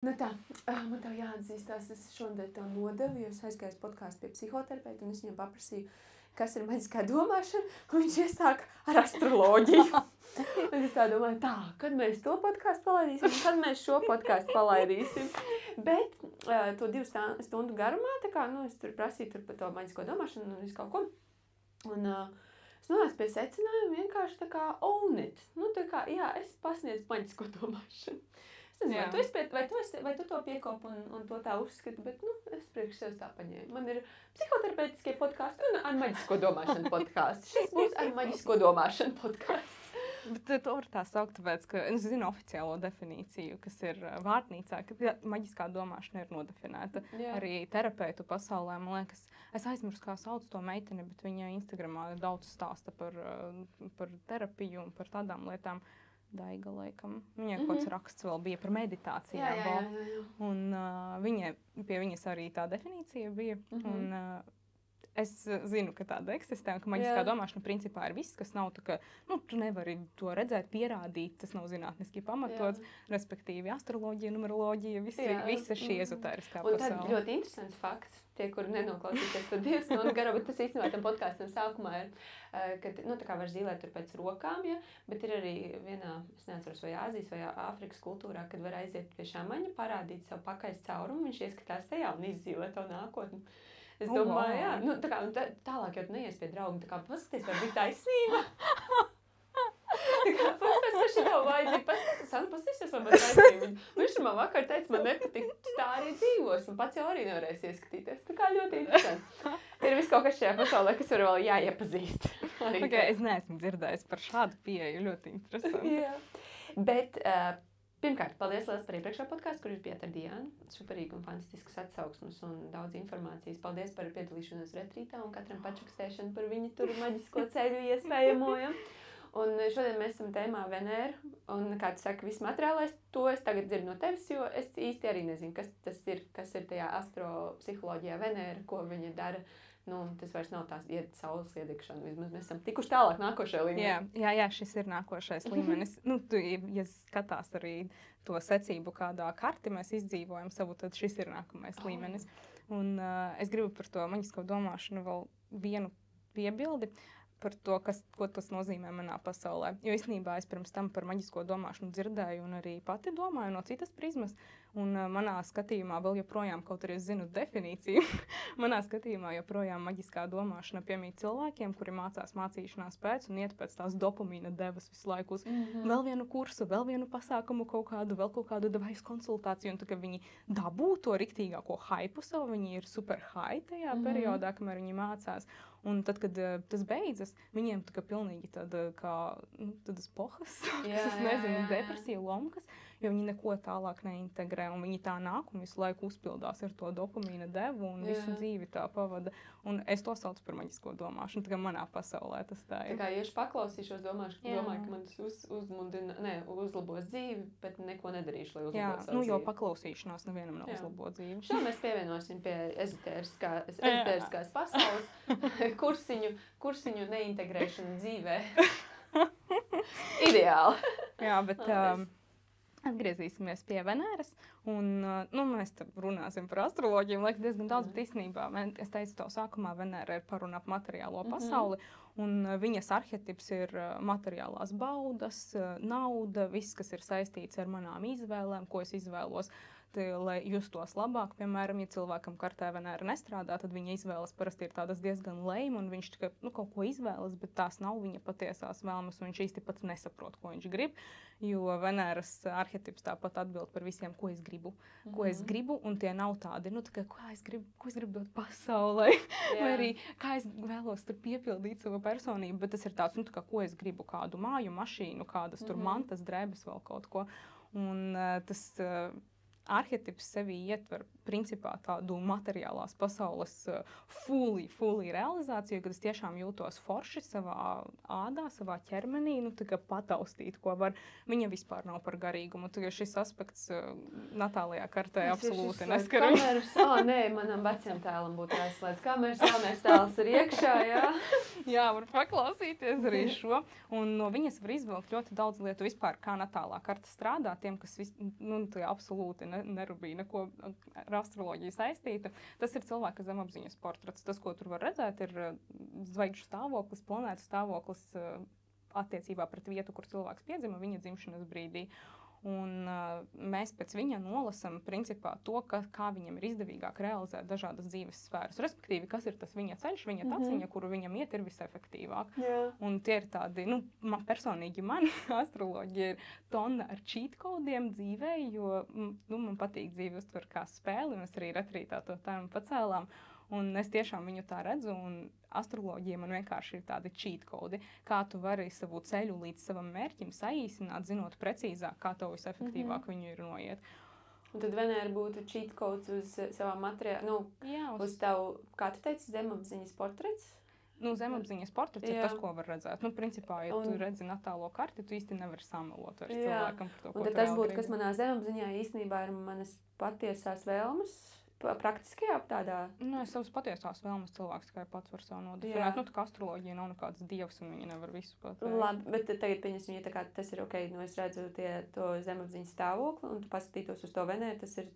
Nu tā, man tev jāatzīstās, es šodien tev nodevu, jo es aizgāju uz podkāstu pie psihoterapeita, un es viņam paprasīju, kas ir maģiskā domāšana, un viņš iesāk ar astroloģiju. Un es tā domāju, kad mēs to podkāstu palaidīsim, kad mēs šo podkāstu palaidīsim. Bet to 2 stundu garumā, tā kā, es tur prasīju par to maģisko domāšanu un visu kaut ko. Un es nonācu pie secinājuma vienkārši tā kā own it. Tā kā, jā, es pasniedzu maģisko domāšanu. Es nezinu, vai tu to piekopi un to tā uzskati, bet, es priekš sev tā paņēmu. Man ir psihoterapeitiskie podkāsti un ar maģisko domāšanu podkāsti. Šis būs ar maģisko domāšanu podkāsts. Bet to var tā saukt, tāpēc, ka es zinu oficiālo definīciju, kas ir vārtnīcā, ka maģiskā domāšana ir nodefinēta. Jā. Arī terapeitu pasaulē, man liekas, es aizmirsu, kā sauc to meiteni, bet viņa Instagramā daudz stāsta par terapiju un par tādām lietām. Daiga, laikam. Viņai kaut kāds raksts vēl bija par meditācijām. Jā. Un pie viņas arī tā definīcija bija. Un es zinu, ka tāda eksistē, ka maģiskā domāšana principā ir viss, kas nav tā, ka, tu nevari to redzēt, pierādīt, tas nav zinātniski pamatots, respektīvi astroloģija, numeroloģija, visa šī ezotēriskā pasaule. Un tad ļoti interesants fakts, tie, kuri nenoklausīsies to 2 stundu garu, bet tas īstenībā tam podkāstam sākumā ir, ka, tā kā var zīlēt tur pēc rokām, ja, bet ir arī vienā, es neatceros, vai Āzijas vai Āfrikas kultūrā, kad var aiziet pie šāmaņa, parādīt savu pakaļs caurumu, viņš ieskatās tajā un izzīlē to nākotni. Es domāju, jā, tā kā, tālāk jau tu neies pie drauga, tā kā paskaties, vai bija taisnība. Tā kā paskaties, ka šī tev vajadzīja, paskaties, vai man taisnība. Viņš man vakar teica, man nepatīk, tu tā arī dzīvos, un pats jau arī nevarēs ieskatīties. Tā kā ļoti interesanti. Ir viss kaut kas šajā pasaulē, kas var vēl jāiepazīst. Es neesmu dzirdējis par šādu pieeju, ļoti interesanti. Jā, bet... Pirmkārt, paldies liels par iepriekšējo podkāstu, kur jūs bijāt ar Diānu. Superīgi un fantastisks atsauksmes un daudz informācijas. Paldies par piedalīšanos retrītā un katram pačukstēšanu par viņu tur maģisko ceļu iespējamo. Ja? Un šodien mēs esam tēmā Venēra. Un, kā tu saki, viss materiālais, to es tagad dzirdu no tevis, jo es īsti arī nezinu, kas ir tajā astropsiholoģijā Venēra, ko viņa dara. Tas vairs nav tās saules iedegšana. Vismaz mēs esam tikuši tālāk nākošajā līmenī. Jā, šis ir nākošais līmenis. Ja skatās arī to secību, kādā karti mēs izdzīvojam savu, tad šis ir nākamais līmenis. Un es gribu par to maģisko domāšanu vēl vienu piebildi par to, ko tas nozīmē manā pasaulē. Jo īstenībā es pirms tam par maģisko domāšanu dzirdēju un arī pati domāju no citas prizmas. Un manā skatījumā vēl joprojām, kaut arī es zinu definīciju, manā skatījumā joprojām maģiskā domāšana piemīt cilvēkiem, kuri mācās mācīšanās pēc un iet pēc tās dopamīna devas visu laiku uz vēl vienu kursu, vēl vienu pasākumu vēl kaut kādu device konsultāciju. Un tā, ka viņi dabū to riktīgāko haipu savu, viņi ir super high tajā periodā, kamēr viņi mācās. Un tad, kad tas beidzas, viņiem tā kā pilnīgi tādas pohas, depresija, lomkas, jo viņi neko tālāk neintegrē, un viņi tā nāk un visu laiku uzpildās ar to dopamīna devu un visu dzīvi tā pavada. Un es to saucu par maģisko domāšanu, tā kā manā pasaulē tas tā ir. Tā kā, ja es paklausīšos, domāju, ka man tas uzlabos dzīvi, bet neko nedarīšu, lai uzlabotu savu dzīvi. Jo paklausīšanās nevienam nav uzlabot dzīvi. Šo mēs pievienosim pie ezotēriskās pasaules kursiņu neintegrēšanu dzīvē. Ideāli. Jā, bet... Atgriezīsimies pie Venēras, un mēs te runāsim par astroloģiju, liekas diezgan daudz, bet īstenībā, es teicu to sākumā, Venēra ir par un ap materiālo pasauli, un viņas arhetips ir materiālās baudas, nauda, viss, kas ir saistīts ar manām izvēlēm, ko es izvēlos, lai justos labāk. Piemēram, ja cilvēkam kartē Venēra nestrādā, tad viņa izvēles parasti ir tādas diezgan lejma, un viņš tikai kaut ko izvēlas, bet tās nav viņa patiesās vēlmes, un viņš īsti pats nesaprot, ko viņš grib, jo Venēras arhetips tāpat atbild par visiem, ko es gribu, un tie nav tādi, tā kā, ko es gribu dot pasaulē, vai arī kā es vēlos tur piepildīt savu personību, bet tas ir tāds, tā kā, ko es gribu, kādu māju, mašīnu, kādas tur mantas, drēbes, vēl kaut ko, un tas arhetips sevī ietver principā tādu materiālās pasaules fully realizāciju, kad es tiešām jūtos forši savā ādā, savā ķermenī, tā kā pataustīt, ko var. Viņa vispār nav par garīgumu, tā kā šis aspekts Natālijā kartē absolūti neskaras. Nē, manam veciem tēlam būtu jāizslēdz kameras, galvenais tēls ir iekšā, jā. Jā, var paklausīties arī šo, un no viņas var izvilkt ļoti daudz lietu vispār, kā Natālā karta strādā, tiem, kas absolūti nerūpīja neko ar astroloģiju saistītu. Tas ir cilvēka zemapziņas portrets. Tas, ko tur var redzēt, ir zvaigžņu stāvoklis, planētu stāvoklis attiecībā pret vietu, kur cilvēks piedzima viņa dzimšanas brīdī. Un mēs pēc viņa nolasam principā to, kā viņam ir izdevīgāk realizēt dažādas dzīves sfēras. Respektīvi, kas ir tas viņa ceļš, viņa taciņa, kuru viņam iet, ir visefektīvāk. Un tie ir tādi, personīgi man astroloģija ir tonna ar cheat kodiem dzīvē, jo man patīk dzīvi uztver kā spēli, un es arī retrītā to tēmu pacēlām. Un es tiešām viņu tā redzu, un astroloģija man vienkārši ir tādi cheat kodi, kā tu vari savu ceļu līdz savam mērķim saīsināt, zinot precīzāk, kā tev visefektīvāk viņu ir noiet. Un tad Venēra būtu cheat codes uz savām materiālu, uz tavu, kā tu teici, zemapziņas portrets? Zemapziņas portrets ir tas, ko var redzēt. Principā, ja tu redzi natālo karti, tu īsti nevari samelot vairs cilvēkam par to, ko tu un tad tas būtu, kas manā zemapziņā īstenībā ir manas patiesās vēlmes, praktiskajā tādā? Es savas patiesās vēlmes cilvēks tikai pats var sev nodefinēt. Tā kā astroloģija nav nekāds dievs, un viņi nevar visu pateikt. Labi, bet tagad pieņemsim, ja tā kā tas ir ok, es redzu to zemapziņas stāvokli, un tu paskatītos uz to Venēru, tas ir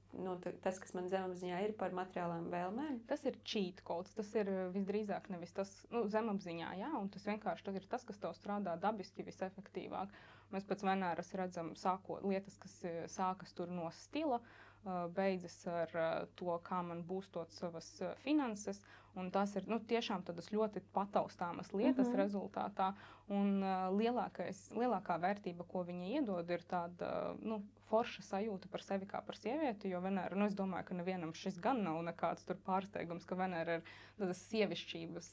tas, kas man zemapziņā ir par materiālām vēlmēm. Tas ir cheat codes, tas ir visdrīzāk nevis tas zemapziņā, un tas vienkārši ir tas, kas tev strādā dabiski visefektīvāk. Mēs pēc Venēras redzam lietas, kas sākas tur no stila, beidzas ar to, kā man būstot savas finanses, un tās ir tiešām tādas ļoti pataustāmas lietas rezultātā, un lielākā vērtība, ko viņa iedod, ir tāda forša sajūta par sevi kā par sievieti, jo Venēra, es domāju, ka nevienam šis gan nav nekāds tur pārsteigums, ka Venēra ir tādas sievišķības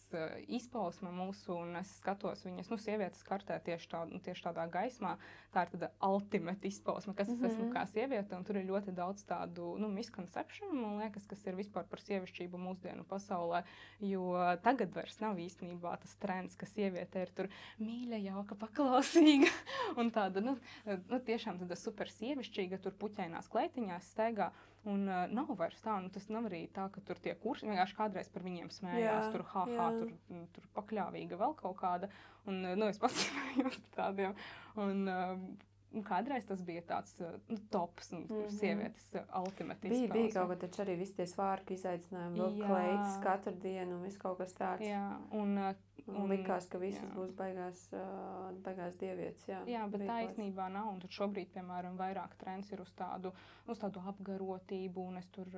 izpausme mūsu, un es skatos viņas, sievietes kartē tieši tādā gaismā, tā ir tāda ultimate izpausme, kas es esmu kā sieviete, un tur ir ļoti daudz tādu, misconception, man liekas, kas ir vispār par sievišķību mūsdienu pasaulē, jo tagad vairs nav īstenībā tas trends, ka sieviete ir tur mīļa, jauka, paklausīga, un tāda, tiešām tāda super sievišķīga, tur puķainās kleitiņās staigā, un nav vairs tā, tas nav arī tā, ka tur tie kursi vienkārši kādreiz par viņiem smējās, tur tur pakļāvīga vēl kaut kāda, un, es pats smējos par tādiem, un kādreiz tas bija tāds tops, sievietes ultimate izpausme. Bija kaut kā taču arī visi tie svārki izaicinājumi, vēl kleitas katru dienu un viss kaut kas tāds. Jā, un likās, ka visas būs baigās dievietes. Jā, bet tā īstenībā nav, un tad šobrīd, piemēram, vairāk trends ir uz tādu apgarotību, un es tur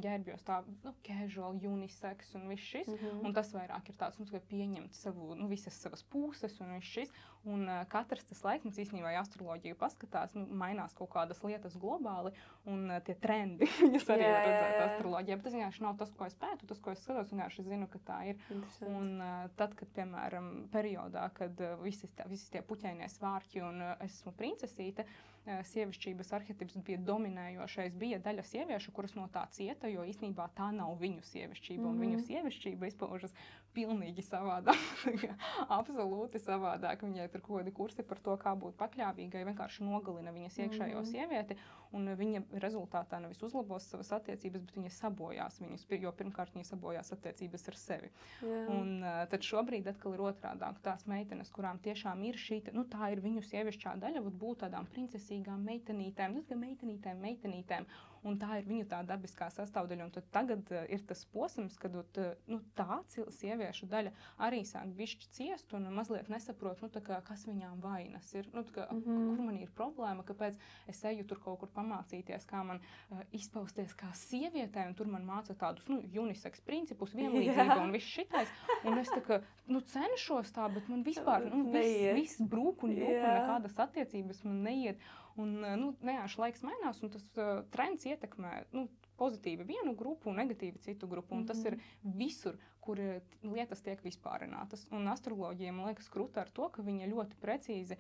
ģērbjos tā, casual, unisex un viss šis, un tas vairāk ir tāds, pieņemt savu, visas savas puses un viss šis, un katrs tas laikmets īstenībā, ja astroloģiju paskatās, mainās kaut kādas lietas globāli, un tie trendi, viņas arī var redzēt astroloģijā, bet tas vienkārši nav tas, ko es pētu, tas, ko es skatos, vienkārši zinu, ka tā ir. Un tad, kad, piemēram, periodā, kad visi tie puķainie svārki un es esmu princesīte, sievišķības arhetips bija dominējošais, bija daļa sieviešu, kuras no tā cieta, jo īstenībā tā nav viņu sievišķība, un viņu sievišķība izpaužas pilnīgi savādāk, absolūti savādāk. Viņai tur kaut kādi kursi par to, kā būt pakļāvīgai, vienkārši nogalina viņas iekšējo sievieti, un viņa rezultātā nevis uzlabos savas attiecības, bet viņa sabojās viņas, jo pirmkārt viņa sabojās attiecības ar sevi. Un tad šobrīd atkal ir otrādāk tās meitenes, kurām tiešām ir šī, tā ir viņu sievišķā daļa, būt tādām princesīgām meitenītēm, meitenītēm, un tā ir viņu tā dabiskā sastāvdaļa, un tad tagad ir tas posms, kad tā sieviešu daļa arī sāk bišķi ciest un mazliet nesaprot, kas viņām vainas ir, kur man ir problēma, kāpēc es eju tur kaut kur pamācīties, kā man izpausties kā sievietē, un tur man māca tādus, unisex principus, vienlīdzība un viss šitais, un es cenšos tā, bet man vispār, viss brūk un nekādas attiecības man neiet. Un, vienkārši laiks mainās, un tas trends ietekmē pozitīvi vienu grupu un negatīvi citu grupu, un tas ir visur, kur lietas tiek vispārinātas. Un astroloģija, man liekas, krūta ar to, ka viņa ļoti precīzi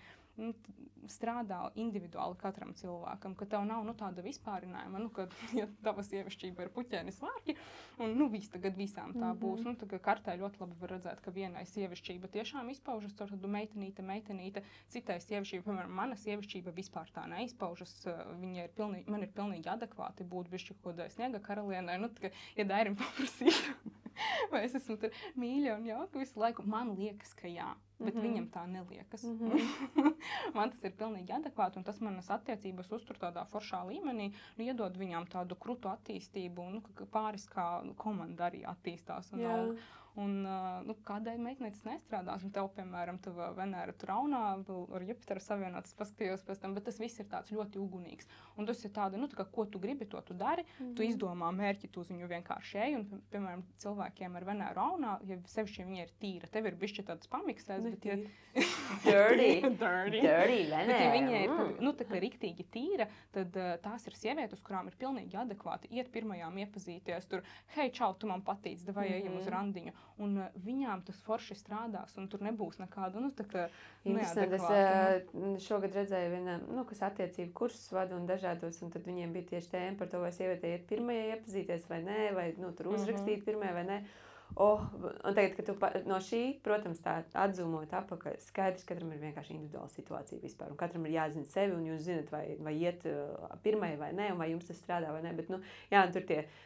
strādā individuāli katram cilvēkam, ka tev nav tāda vispārinājuma, ka ja tava sievišķība ir puķēni svārki, un tagad visām tā būs. Kartē ļoti labi var redzēt, ka vienai sievišķība tiešām izpaužas caur tādu meitenīte, citai sievišķība, piemēram, mana sievišķība vispār tā neizpaužas, man ir pilnīgi adekvāti būt bišķi kodai sniega karalienai, ja Dairim paprasītu, vai es esmu tur mīļa un jauka visu laiku, man liekas, ka jā. bet viņam tā neliekas. Man tas ir pilnīgi adekvāti, un tas manas attiecības uztur tādā foršā līmenī, iedod viņām tādu krutu attīstību, pāris kā komanda arī attīstās un aug. Un kādēļ meitenei tas nestrādās? Un tev, piemēram, tava Venēra tur raunā, ar Jupiteru savienotas paskatījos pēc tam, bet tas viss ir tāds ļoti ugunīgs. Un tas ir tāda, tā kā, ko tu gribi, to tu dari, tu izdomā mērķi, tu uz viņu vienkārši ej, un, piemēram, cilvēkiem ar Venēru raunā, ja sevišķi viņa ir tīra, tev ir bišķi tāds pamiksēs, bet ja... Dirty Venēra. Bet ja viņa ir, tā kā riktīgi tīra, tad tās ir sievietes, kurām ir pilnīgi adekvāti iet pirmajām iepazīties, tur, hei, čau, tu man patīc, davai ejam uz randiņu. Un viņām tas forši strādās, un tur nebūs nekādu, tā kā neadekvātu. Es šogad redzēju vienam, kas attiecību kursus vada un dažādos, un tad viņiem bija tieši tēma par to, vai sievietē iet pirmajai iepazīties vai nē, vai, tur uzrakstīt pirmajai vai nē. Un tagad, kad tu no šī, protams, tā atzūmot apakaļ, skaidrs, katram ir vienkārši individuāla situācija vispār, un katram ir jāzina sevi, un jūs zinat, vai iet pirmai vai nē, un vai jums tas strādā vai nē, bet,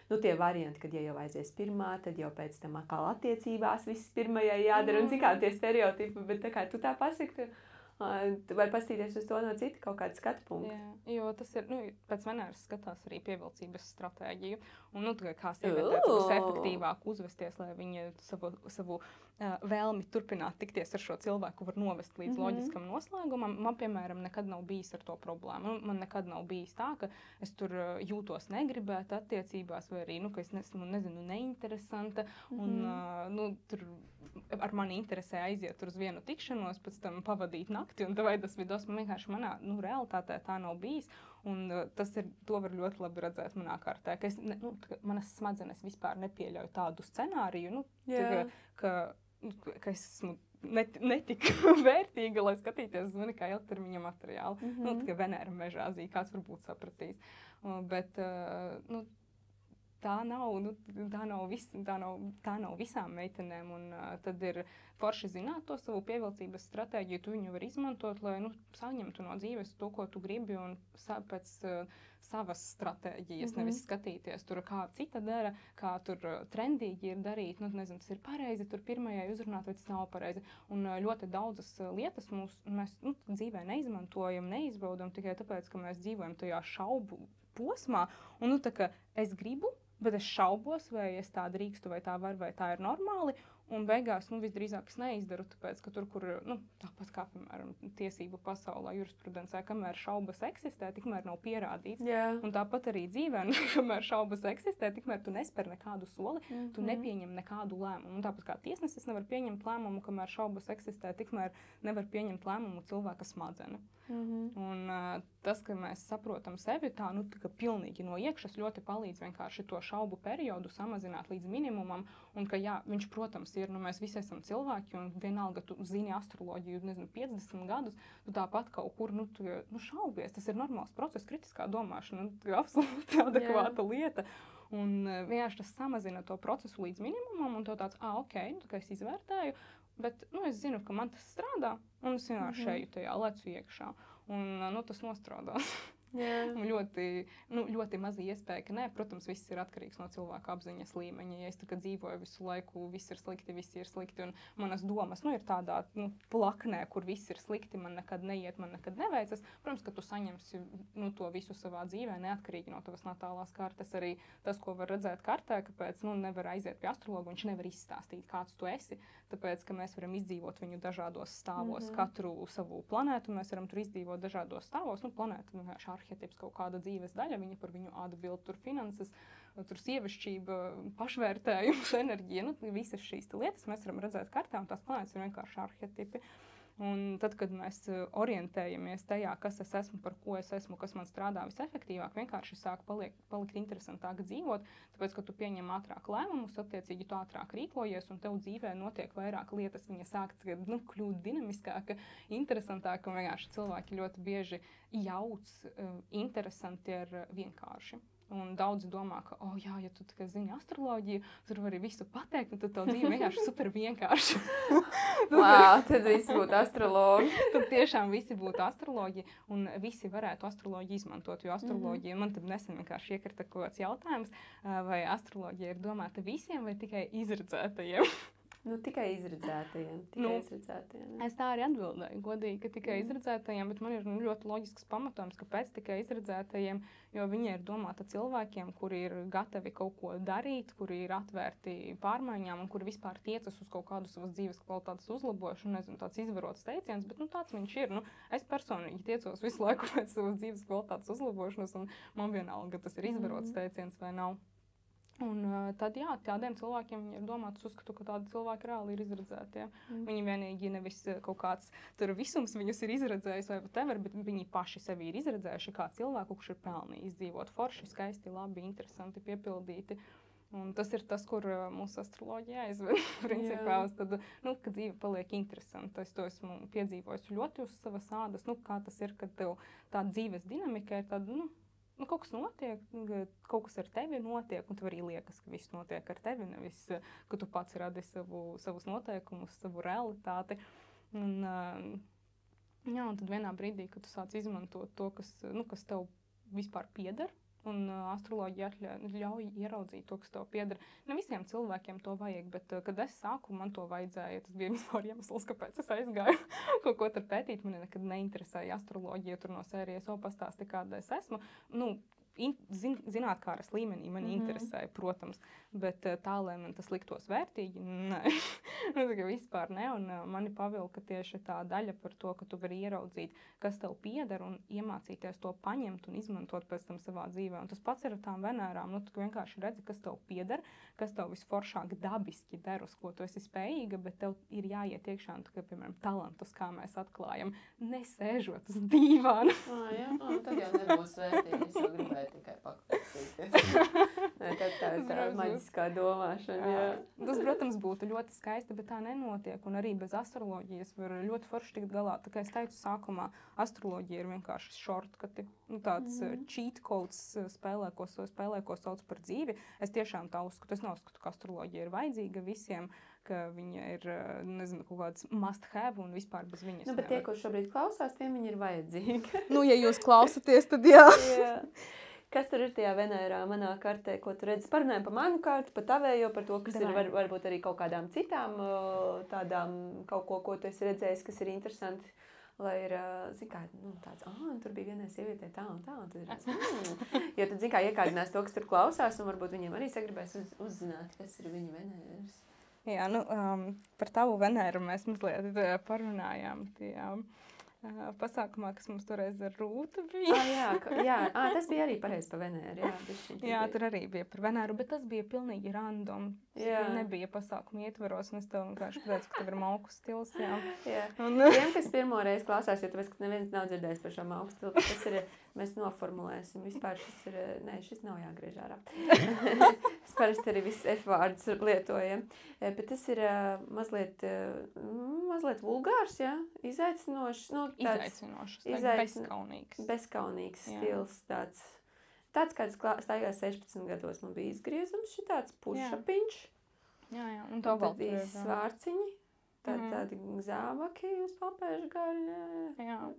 tur tie varianti, kad ja jau aizies pirmā, tad jau pēc tam atkal attiecībās viss pirmajai jādara, un cikādi tie stereotipi, bet tā kā tu tā pasaki, vai pastīties uz to no cita kaut kāda skatu punkta. Jā, jo tas ir, pēc Venēras skatās arī pievilcības stratēģiju, un, kā sievietē būs efektīvāk uzvesties, lai viņa savu vēlmi turpināt tikties ar šo cilvēku var novest līdz loģiskam noslēgumam. Man, piemēram, nekad nav bijis ar to problēmu. Man nekad nav bijis tā, ka es tur jūtos negribēt attiecībās, vai arī, ka es nezinu, neinteresanta, un, tur ar mani interesē aiziet uz vienu tikšanos, pēc tam pavadīt nakti, un vai tas vidos, man vienkārši manā, realitātē tā nav bijis, un to var ļoti labi redzēt manā kārtē, ka manas smadzenes vispār nepieļauj tādu scenāriju, ka es esmu netik vērtīga, lai skatīties uz mani kā ilgtermiņa materiālu. Tikai Venēra mežāzī, kāds varbūt sapratīs. Bet, tā nav visām meitenēm, un tad ir forši zināt to savu pievilcības stratēģiju, tu viņu var izmantot, lai, saņemtu no dzīves to, ko tu gribi, un pēc savas stratēģijas, nevis skatīties tur, kā cita dara, kā tur trendīgi ir darīt, nezinu, tas ir pareizi, tur pirmajai uzrunāt, vai tas nav pareizi. Un ļoti daudzas lietas mēs dzīvē neizmantojam, neizbaudam tikai tāpēc, ka mēs dzīvojam tajā šaubu posmā, un, tā kā es gribu, bet es šaubos, vai es tā drīkstu, vai tā var, vai tā ir normāli. Un beigās, visdrīzāk es neizdaru, tāpēc, ka tur, kur, tāpat kā, piemēram, tiesību pasaulē, jurisprudencē, kamēr šaubas eksistē, tikmēr nav pierādīts. Yeah. Un tāpat arī dzīvē, kamēr šaubas eksistē, tikmēr tu nespēr nekādu soli, tu nepieņem nekādu lēmumu. Un tāpat kā tiesnesis nevar pieņemt lēmumu, kamēr šaubas eksistē, tikmēr nevar pieņemt lēmumu cilvēka smadzene. Un tas, ka mēs saprotam sevi tā, tā pilnīgi no iekšas, ļoti palīdz vienkārši to šaubu periodu samazināt līdz minimumam, un ka jā, viņš, protams, ir, mēs visi esam cilvēki, un vienalga tu zini astroloģiju, 50 gadus, tu tāpat kaut kur, šaubies, tas ir normāls process, kritiskā domāšana, absolūti adekvāta lieta, un vienkārši tas samazina to procesu līdz minimumam, un to tāds, ok, tā kā es izvērtēju, bet, es zinu, ka man tas strādā, un es vienkārši eju tajā lecu iekšā, un, tas nostrādās. Yeah. Ļoti maza iespēja, ka nē, protams, viss ir atkarīgs no cilvēka apziņas līmeņa. Ja es tā kā dzīvoju visu laiku, viss ir slikti, un manas domas, ir tādā, plaknē, kur viss ir slikti, man nekad neiet, man nekad neveicas. Protams, ka tu saņemsi, to visu savā dzīvē, neatkarīgi no tavas natālās kartes. Arī tas, ko var redzēt kartē, kāpēc, nevar aiziet pie astrologa, viņš nevar izstāstīt, kāds tu esi, tāpēc, ka mēs varam izdzīvot viņu dažādos stāvos. Katru savu planētu mēs varam tur izdzīvot dažādos stāvos, planēta vienkārši arhetips, kaut kāda dzīves daļa, viņa par viņu atbild, tur finanses, tur sievišķība, pašvērtējums, enerģija, visas šīs lietas mēs varam redzēt kartā, un tās planētas ir vienkārši arhetipi. Un tad, kad mēs orientējamies tajā, kas es esmu, par ko es esmu, kas man strādā visefektīvāk, vienkārši sāk palikt interesantāk dzīvot, tāpēc, ka tu pieņem ātrāk lēmumus, attiecīgi tu ātrāk rīkojies, un tev dzīvē notiek vairāk lietas, viņa sāk kļūt dinamiskāka, interesantāka, un vienkārši cilvēki ļoti bieži jauc interesanti ar vienkārši. Un daudzi domā, ka, jā, ja tu zini astroloģiju, tur vari visu pateikt, un tad tev dzīve vienkārši super vienkārši. Tad visi būtu astrologi. Tad tiešām visi būtu astrologi, un visi varētu astroloģiju izmantot, jo astroloģija, man tad nesen vienkārši iekrita kaut kāds jautājums, vai astroloģija ir domāta visiem vai tikai izredzētajiem. Nu, tikai izredzētajiem. Es tā arī atbildēju, godīgi, ka tikai izredzētajiem, bet man ir ļoti loģisks pamatojums, kāpēc tikai izredzētajiem, jo viņi ir domāti cilvēkiem, kuri ir gatavi kaut ko darīt, kuri ir atvērti pārmaiņām un kuri vispār tiecas uz kaut kādu savas dzīves kvalitātes uzlabošanu, nezinu, tāds izvarots teiciens, bet tāds viņš ir. Es personīgi tiecos visu laiku pēc savas dzīves kvalitātes uzlabošanas, un man vienalga, tas ir izvarots teiciens vai nav. Un tad, jā, tādiem cilvēkiem viņi ir domāti, uzskatu, ka tādi cilvēki reāli ir izredzēti. Ja? Viņi vienīgi nevis kaut kāds tur visums viņus ir izredzējis vai whatever, bet viņi paši sevi ir izredzējuši kā cilvēku, kurš ir pelnījis dzīvot forši, skaisti, labi, interesanti, piepildīti. Un tas ir tas, kur mūsu astroloģija aizved, principā, tad, ka dzīve paliek interesanta. Es to esmu piedzīvojis ļoti uz savas ādas, kā tas ir, kad tev tā dzīves dinamika ir tāda, kaut kas notiek, kaut kas ar tevi notiek, un tev arī liekas, ka viss notiek ar tevi, nevis, ka tu pats radi savus noteikumus, savu realitāti. Un tad vienā brīdī, kad tu sāc izmantot to, kas tev vispār pieder, un astroloģija ļauj ieraudzīt to, kas tev pieder. Ne visiem cilvēkiem to vajag, bet kad es sāku, man to vajadzēja. Tas bija vispār iemesls, kāpēc es aizgāju kaut ko tur pētīt. Mani nekad neinteresēja astroloģija tur no sērijas, pastāsti, kāda es esmu. Zinātkāras līmenī mani interesēja, protams, bet tā, lai man tas liktos vērtīgi, nē, vispār ne. Un mani pavilka tieši tā daļa par to, ka tu vari ieraudzīt, kas tev pieder un iemācīties to paņemt un izmantot pēc tam savā dzīvē. Un tas pats ir ar tām Venērām. Tu vienkārši redzi, kas tev pieder, kas tev visforšāk dabiski der, uz ko tu esi spējīga, bet tev ir jāiet iekšā, piemēram, talantus, kā mēs atklājam, nesēžot uz dīvāna. Tad jau nebūs vērtīgi, es jau gribēju tikai paklausīties. Tā ir tā maģiskā domāšana. Jā. Tas, protams, būtu ļoti skaisti, bet tā nenotiek. Un arī bez astroloģijas var ļoti forši tikt galā. Tā kā es teicu sākumā, astroloģija ir vienkārši shortcuti. Tāds cheat codes spēlē, ko sauc par dzīvi. Es tiešām tā uzskatu. Es neuzskatu, ka astroloģija ir vajadzīga visiem, ka viņa ir, nezinu, kaut kāds must have un vispār bez viņas bet tie, ko šobrīd klausās, tiem viņa ir vajadzīga. Ja jūs klausaties, tad jā. Kas tur ir tajā Venērā manā kartē, ko tu redzi? Parunājam par manu kartu, par tavējo, par to, kas ir varbūt arī kaut kādām citām tādām kaut ko tu esi redzējis, kas ir interesanti. Lai ir, tāds, tur bija vienai sievietē tā un tā, un tad ir, jo tad, iekādinās to, kas tur klausās, un varbūt viņiem arī sagribēs uzzināt, kas ir viņa Venēras. Jā, par tavu Venēru mēs mazliet parunājām pasākumā, kas mums toreiz ar Rūtu bija. Tas bija arī pareizi par Venēru. Jā, tur arī bija par Venēru, bet tas bija pilnīgi random. Nebija pasākuma ietvaros, un es tev vienkārši pateicu, ka tev ir mauku stils. Tiem, kas pirmo reizi klausās, jo tāpēc, ka neviens nav dzirdējis par šo mauku stilu, tas ir, mēs noformulēsim. Vispār šis nav jāgriež ārā. Es parasti arī visus F-vārdus lietojam. Bet tas ir mazliet vulgārs, izaicinošs. Bezkaunīgs stils. Tāds, kāds staigās 16 gados. Man bija izgriezums šitāds pušapiņš. Un tad bija svārciņi. Tādi zābaki uz papēžu gaļa.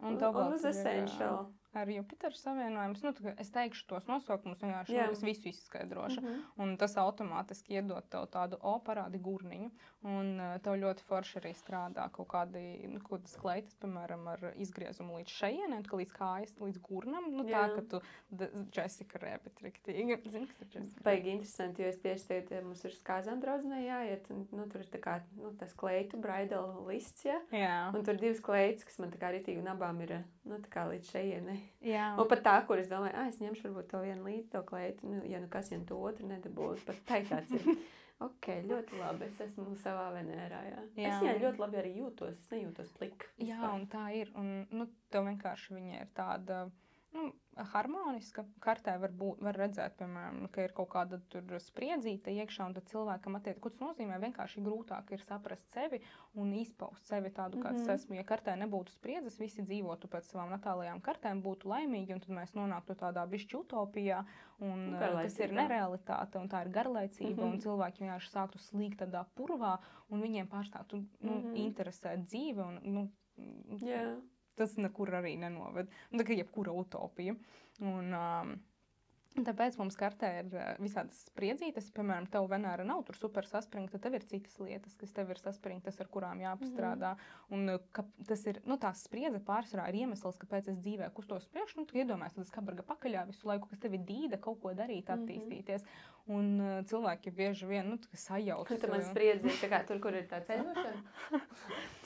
Un uz Essential. Ar Jupiteru savienojums. Es teikšu tos nosaukumus, vienkārši es visu izskaidrošu. Un tas automātiski iedod tev tādu parādi gurniņu. Un tev ļoti forši arī strādā kaut kādas kleitas, piemēram, ar izgriezumu līdz šejienē, līdz kājas, līdz gurnam. Tā, ka tu Jessica Rabbit riktīgi. Zini, kas ir Jessica? Baigi interesanti, jo es tieši tagad mums ir skāzām draudzenē jāiet. Un tur ir tā kā tas kleitu bridal lists, Un tur divas kleitas, kas man tā kā ritīgi un abām ir tā kā līdz šejienē. Un pat tā, kur es domāju, es ņemšu varbūt to vienu līdz to kleitu, ja kas, ja to otru nedabūtu, pat tā tāds ir. Ok, ļoti labi, es esmu savā Venērā, Es ļoti labi arī jūtos, es nejūtos plika. Un tā ir, un tev vienkārši viņa ir tāda, harmoniska. Kartē var redzēt, piemēram, ka ir kaut kāda tur spriedzīte iekšā, un tad cilvēkam ko tas nozīmē, vienkārši grūtāk ir saprast sevi un izpaust sevi tādu, kāds esmu. Ja kartē nebūtu spriedzes, visi dzīvotu pēc savām natālajām kartēm, būtu laimīgi, un tad mēs nonāktu tādā bišķi utopijā, un tas ir nerealitāte, un tā ir garlaicība, un cilvēki vienkārši sāktu slīgt tādā purvā, un viņiem pārstātu interesēt dzīve, un tas nekur arī nenoved. Tā kā jebkura utopija. Un Tāpēc mums kartē ir visādas spriedzītes. Piemēram, tev Venēra nav tur super saspringta, tev ir citas lietas, kas tev ir saspringtas, ar kurām jāpastrādā. Un tas ir, tās spriedze pārsvarā ir iemesls, kāpēc es dzīvē kustos priekš. Tu iedomājies, tad skabarga pakaļā visu laiku, kas tevi dīda kaut ko darīt, attīstīties. Un cilvēki bieži vien, sajauc. Un man spriedzi ir tā kā tur, kur ir tā ceļošana.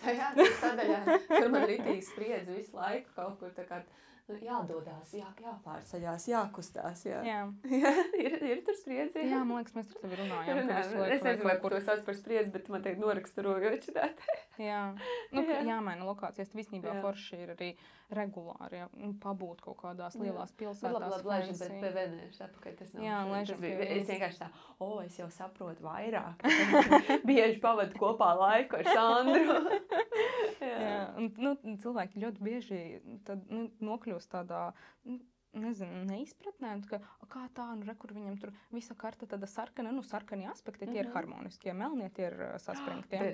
Tajā sadaļā, tur man ritīgi spriedzi visu laiku kaut kur tā kā jādodās, jāpārceļās, jākustās. Jā. Ir tur spriedzi? Jā, man liekas, mēs tur tevi runājam. Es nezinu, vai to sauc par spriedzi, bet man teikt noraksturoju čitāt. Jā. Jāmaina lokācijas. Visnībā forši ir arī regulāri, pabūt kaut kādās lielās pilsētās. Labi, lēžam, bet pie Venēras apakaļ tas nav. Jā, lēžam pie Venēras. Es vienkārši tā, es jau saprotu vairāk. Bieži pavadu kopā laiku ar Sandru. Jā. Un, cilvēki ļoti bieži tad, nokļūst tādā, neizpratnē, kā tā, kur viņam tur visa karta tāda sarkana, sarkanie aspekti, tie ir harmoniskie, melnie, tie ir saspringtie.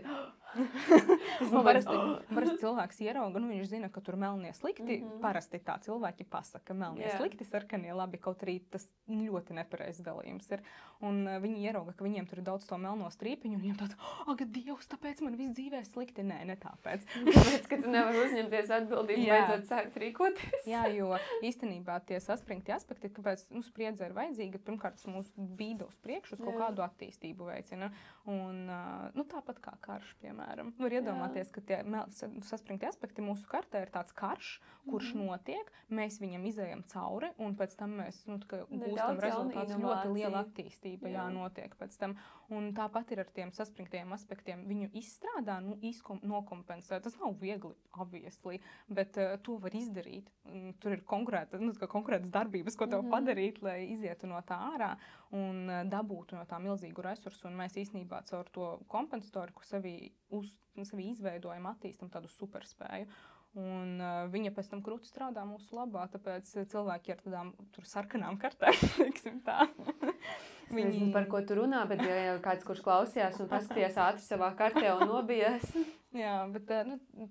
Parasti cilvēks ierauga, viņš zina, ka tur melnie slikti, parasti tā cilvēki pasaka, melnie slikti, sarkanie labi, kaut arī tas ļoti nepareizs dalījums ir. Un viņi ierauga, ka viņiem tur ir daudz to melno strīpiņu, un viņiem tāds, ak, Dievs, tāpēc man viss dzīvē slikti. Nē, ne tāpēc. Tāpēc, ka tu nevar uzņemties atbildību, beidzot sākt rīkoties. Jā, jo īstenībā tie saspringti aspekti, kāpēc spriedze ir vajadzīga, pirmkārt, tas mūs bīda uz priekšu, uz kaut kādu attīstību veicina. Un tāpat kā karš, piemēram. Var iedomāties, ka tie saspringti aspekti mūsu kartē ir tāds karš, kurš notiek, mēs viņam izējam cauri, un pēc tam mēs gūstam rezultātus, ļoti liela attīstība notiek pēc tam. Un tāpat ir ar tiem saspringtajiem aspektiem. Viņu izstrādā, nokompensē. Tas nav viegli, obviously, bet to var izdarīt. Tur ir konkrētas darbības, ko tev padarīt, lai izietu no tā ārā un dabūtu no tā milzīgu resursu. Un mēs īstenībā caur to kompensatoriku sevi izveidojam, attīstam tādu superspēju. Un viņa pēc tam krūti strādā mūsu labā, tāpēc cilvēki ar tādām sarkanām kartēm, teiksim tā. Es nezinu, par ko tu runā, bet ja kāds, kurš klausījās un paskatījās ātri savā kartē un nobijās. Jā, bet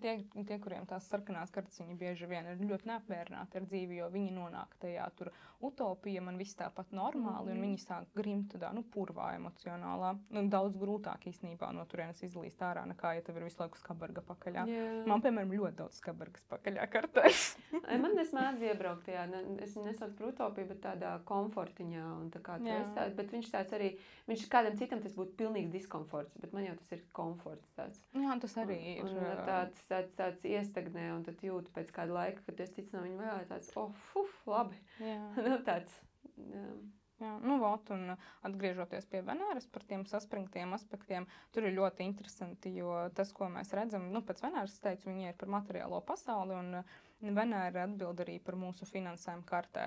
tie, kuriem tās sarkanās kartas, viņi bieži vien ir ļoti neapmierināti ar dzīvi, jo viņi nonāk tajā tur utopija, man viss tāpat normāli, un viņi sāk grimt tādā, purvā emocionālā. Daudz grūtāk īstenībā no turienes izlīst ārā, nekā, ja tev ir visu laiku skabarga pakaļā. Man, piemēram, ļoti daudz skabargas pakaļā kartēs. Man nesmēdz iebraukt, es nesaucu par utopiju, bet tādā komfortiņā, un tā kā tu esi tāds, bet viņš tāds arī, kādam citam tas būtu pilnīgs diskomforts, bet man jau tas ir komforts tāds. Jā, tas arī ir. Un tāds iestagnē, un tad jūtu pēc kāda laika, kad es ticu no viņa vēl tāds, labi. Jā. Tāds, jā. Jā, un atgriežoties pie Venēras par tiem saspringtiem aspektiem, tur ir ļoti interesanti, jo tas, ko mēs redzam, pēc Venēras teicu, viņa ir par materiālo pasauli, un Venēra atbild arī par mūsu finansējumu kartē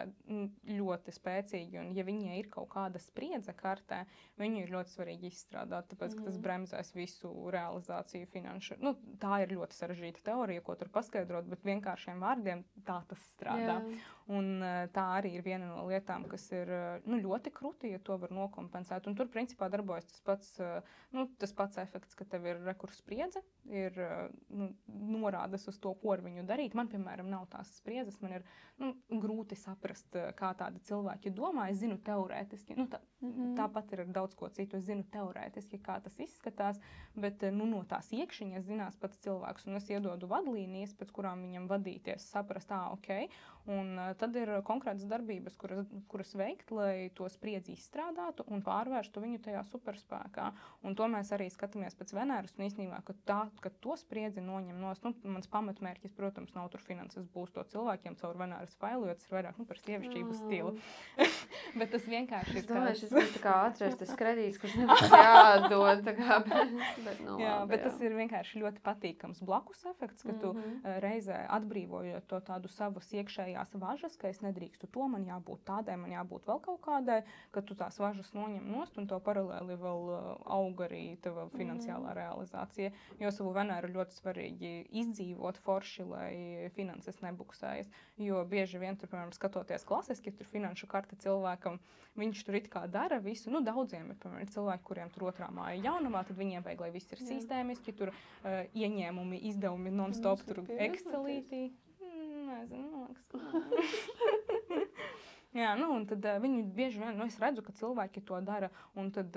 ļoti spēcīgi, un ja viņai ir kaut kāda spriedze kartē, viņu ir ļoti svarīgi izstrādāt, tāpēc, ka tas bremzēs visu realizāciju finanšu. Tā ir ļoti sarežģīta teorija, ko tur paskaidrot, bet vienkāršiem vārdiem tā tas strādā. Jā. Un tā arī ir viena no lietām, kas ir ļoti kruti, ja to var nokompensēt. Un tur principā darbojas tas pats efekts, ka tev ir rekurs spriedze, ir norādes uz to, ko ar viņu darīt. Man, piemēram, nav tās spriedzes, man ir grūti saprast, kā tādi cilvēki domā. Es zinu teorētiski, tāpat ir ar daudz ko citu, es zinu teorētiski, kā tas izskatās, bet no tās iekšiņas zinās pats cilvēks, un es iedodu vadlīnijas, pēc kurām viņam vadīties, saprast, ok, un tad ir konkrētas darbības, kuras veikt, lai to spriedzi izstrādātu un pārvērstu viņu tajā superspēkā. Un to mēs arī skatāmies pēc Venēras, un īstenībā, kad to spriedzi noņem nost, mans pamatmērķis, protams, nav tur finanses būs to cilvēkiem caur Venēras failu, jo tas ir vairāk par sievišķību stilu. Bet tas vienkārši ir es domāju, šis ir tā kā atrast tas kredīts, kurš nebūs jādod, tā kā, bet tas ir vienkārši ļoti patīkams blakus efekts, ka tu reizē atbrīvojot to tādu savas iekšējās važas, ka es nedrīkstu to, man jābūt tādai, man jābūt vēl kaut kādai, ka tu tās važas noņem nost, un to paralēli vēl aug arī tava finansiālā realizācija, jo savu Venēru ļoti svarīgi izdzīvot forši, lai finanses nebuksējas, jo bieži vien tur, piemēram, skatoties klasiski, tur finanšu karte cilvēkam, viņš tur it kā dara visu, daudziem ir, piemēram, cilvēki, kuriem tur otrā māja jaunavā, tad viņiem vajag, lai viss ir sistēmiski, tur ieņēmumi, izdevumi non-stop, tur Excelītī. Nezinu, Jā, nu, un tad viņi bieži vien, es redzu, ka cilvēki to dara, un tad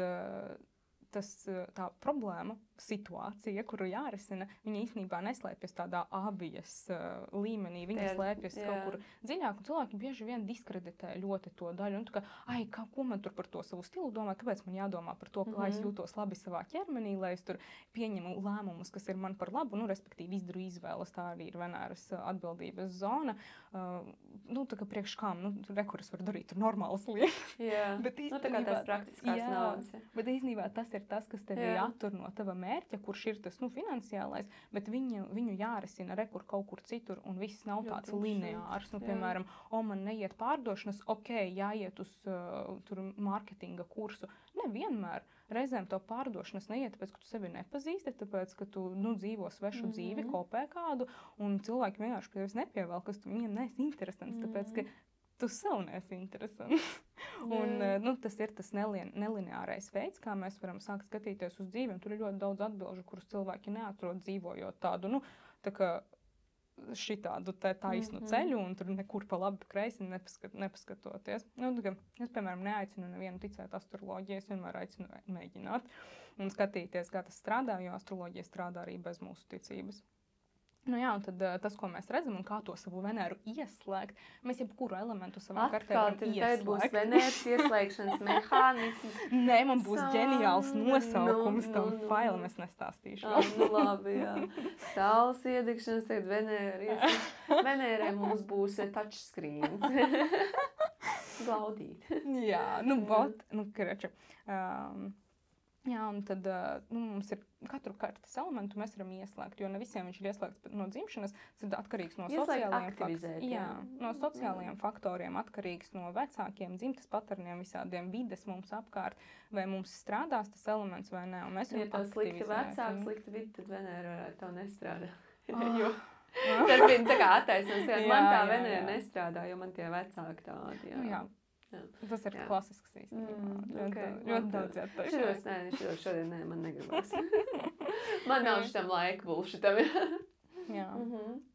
tā problēma, situācija, kuru jārisina, viņa īstenībā neslēpjas tādā abijas līmenī, viņa slēpjas kaut kur dziļāk, un cilvēki bieži vien diskreditē ļoti to daļu, un tā kā, ko man tur par to savu stilu domā, kāpēc man jādomā par to, lai es jūtos labi savā ķermenī, lai es tur pieņemu lēmumus, kas ir man par labu, respektīvi izdaru izvēles, tā arī ir Venēras atbildības zona, tā kā priekš kām, kur es varu darīt tur normālas lietas. Jā, tā kā tās praktiskās naudas. Bet īstenībā tas ir tas, kas tevi attur no tava mērķa, kurš ir tas, finansiālais, bet viņu jārisina kur kaut kur citur, un viss nav tāds lineārs. Piemēram, man neiet pārdošanas, jāiet uz tur marketinga kursu. Nevienmēr. Reizēm to pārdošanas neiet, tāpēc, ka tu sevi nepazīsti, tāpēc, ka tu dzīvo svešu dzīvi, kopē kādu, un cilvēki vienkārši pie tevis nepievēl, kas viņiem neesi interesants, tāpēc, ka tu sev neesi interesants. Un tas ir tas nelineārais veids, kā mēs varam sākt skatīties uz dzīvi, un tur ir ļoti daudz atbilžu, kurus cilvēki neatrod dzīvojot tādu, tā kā šitādu taisnu ceļu, un tur nekur pa labi, pa kreisi nepaskatoties. Es, piemēram, neaicinu nevienu ticēt astroloģijai, es vienmēr aicinu mēģināt un skatīties, kā tas strādā, jo astroloģija strādā arī bez mūsu ticības. Un tad tas, ko mēs redzam un kā to savu Venēru ieslēgt, mēs jebkuru elementu savā kartē varam ieslēgt. Atkal, tad būs Venēras ieslēgšanas mehānisms. Nē, man būs ģeniāls nosaukums tam failam, es nestāstīšu. Labi, jā. Saules iedegšanas, tagad Venērai mums būs touchscreens. Glaudīt. Jā, karača. Jā, un tad mums ir katru kartes elementu mēs varam ieslēgt, jo ne visiem viņš ir ieslēgts no dzimšanas, tad atkarīgs no sociālajiem faktoriem, atkarīgs no vecākiem, dzimtas paterniem, visādiem vides mums apkārt, vai mums strādās tas elements vai ne, un mēs varam aktivizēt. Ja tā slikta vecāka, slikta vide, tad Venēra varētu to nestrādā. Tas bija tā kā attaisnums, man tā Venēra nestrādā, jo man tie vecāki tādi, jā. Tas ir klasisks īstenībā. Ļoti daudz jātaisa. Šodien man negribas. Man nav šitam laika būšitam. Jā.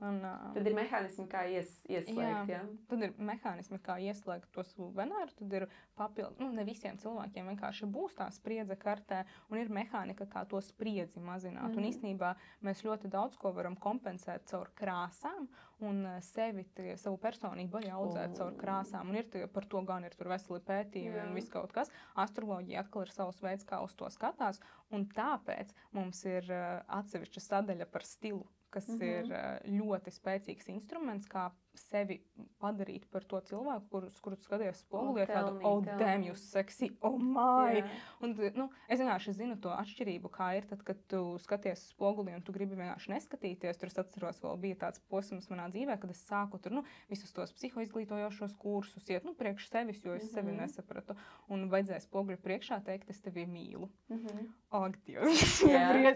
Tad ir mehānismi, kā ieslēgt, jā? Tad ir mehānismi, kā ieslēgt to savu Venēru, tad ir papildu, ne visiem cilvēkiem vienkārši būs tā spriedze kartē, un ir mehānika, kā to spriedzi mazināt. Un īstenībā mēs ļoti daudz ko varam kompensēt caur krāsām, un savu personību arī audzēt caur krāsām, un par to gan ir tur veseli pētījumi un viss kaut kas. Astroloģija atkal ir savs veids, kā uz to skatās, un tāpēc mums ir atsevišķa sadaļa par stilu, kas ir ļoti spēcīgs instruments, kā sevi padarīt par to cilvēku, kuru skaties spogulī ar tādu, damn, you sexy, my! Un, es vienkārši zinu to atšķirību, kā ir tad, kad tu skaties spogulī un tu gribi vienkārši neskatīties. Tur es atceros, vēl bija tāds posms manā dzīvē, kad es sāku tur, visus tos psihoizglītojošos kursus iet, priekš sevis, jo es sevi nesapratu. Un vajadzēja spoguļu priekšā teikt, es tevi mīlu. Ak, Dievs!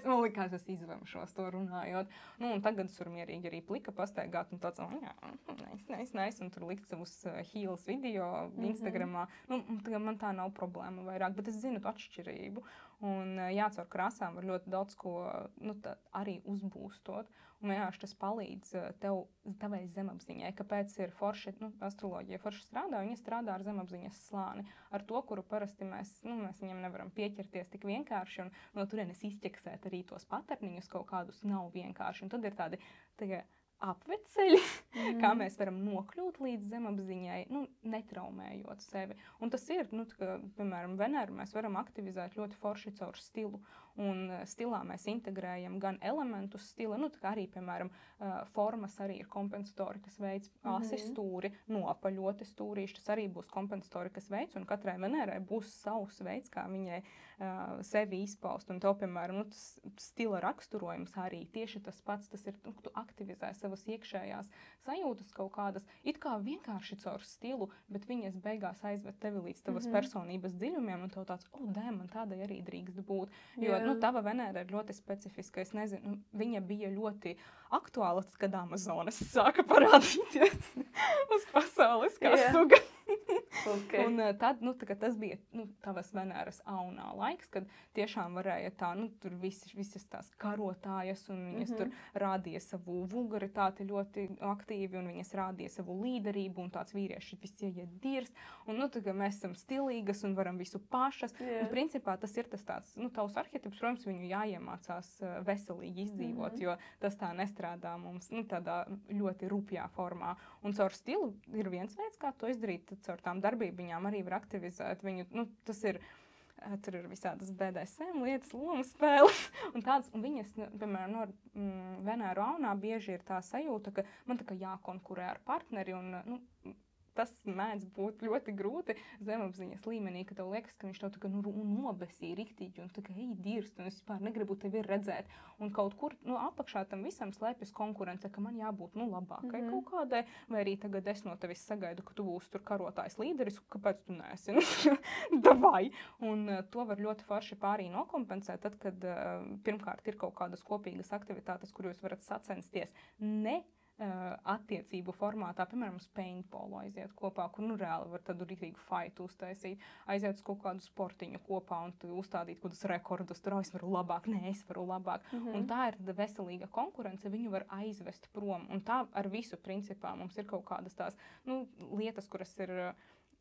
Man likās, es izvemšos to runājot. Un tagad es varu mierīgi arī plika pastaigāt un tāds, nice, un tur likt savus heels video Instagramā. Man tā nav problēma vairāk, bet es zinu atšķirību. Un caur krāsām var ļoti daudz ko arī uzbūstot. Un vienkārši tas palīdz tavai zemapziņai, kāpēc ir forši, astroloģija forši strādā, viņa strādā ar zemapziņas slāni, ar to, kuru parasti mēs viņam nevaram pieķerties tik vienkārši, un no turienes izķeksēt arī tos paterniņus kaut kādus nav vienkārši. Un tad ir tādi apveceļi, kā mēs varam nokļūt līdz zemapziņai, netraumējot sevi. Un tas ir, piemēram, Venēru mēs varam aktivizēt ļoti forši caur stilu. Un stilā mēs integrējam gan elementus stila, kā arī, piemēram, formas arī ir kompensatorikas veids, asi stūri, nopaļoti stūrīši, tas arī būs kompensatorikas veids, un katrai Venērai būs savs veids, kā viņai sevi izpaust. Un tev, piemēram, stila raksturojums arī tieši tas pats, tas ir, tu aktivizē savas iekšējās sajūtas kaut kādas, it kā vienkārši caur stilu, bet viņas beigās aizved tevi līdz tavas personības dziļumiem, un tev tāds, man tādai arī drīkst būt. Jo, tava Venēra ir ļoti specifiska, es nezinu, viņa bija ļoti aktuāla, kad Amazonas sāka parādīties uz pasaules kā suga. Okay. Un tad, tas bija tavas Venēras aunā laiks, kad tiešām varēja tā, tur visas tās karotājas, un viņas tur rādīja savu vulgaritāti ļoti aktīvi, un viņas rādīja savu līderību, un tāds vīrieši visi ieiet dirst, un mēs esam stilīgas un varam visu pašas. Un principā tas ir tas tāds, tavs arhetips, protams, viņu jāiemācās veselīgi izdzīvot, jo tas tā nestrādā mums, tādā ļoti rupjā formā. Un caur stilu ir viens veids, kā to izdarīt, tad caur tām darbībām arī var aktivizēt viņu, tas ir, tur ir visādas BDSM lietas, lomu spēles un tādas, un viņas, piemēram, Venēru aunā bieži ir tā sajūta, ka man tā kā jākonkurē ar partneri, un tas mēdz būt ļoti grūti zemapziņas līmenī, ka tev liekas, ka viņš tev tā kā nobesīja riktīgi un tā kā dirst, un es vispār negribu tevi redzēt. Un kaut kur apakšā tam visam slēpjas konkurence, ka man jābūt labākai kaut kādai, vai arī tagad es no tevis sagaidu, ka tu būsi tur karotājs līderis, kāpēc tu neesi? Davai! Un to var ļoti forši pārī nokompensēt, tad, kad pirmkārt ir kaut kādas kopīgas aktivitātes, kur jūs varat sacensties attiecību formātā, piemēram, uz paintballu aiziet kopā, kur reāli var tādu rītīgu fightu uztaisīt, aiziet uz kaut kādu sportiņu kopā un uzstādīt kādus rekordus, tur es varu labāk, es varu labāk. Un tā ir veselīga konkurence, viņu var aizvest prom. Un tā ar visu principā mums ir kaut kādas tās lietas, kuras ir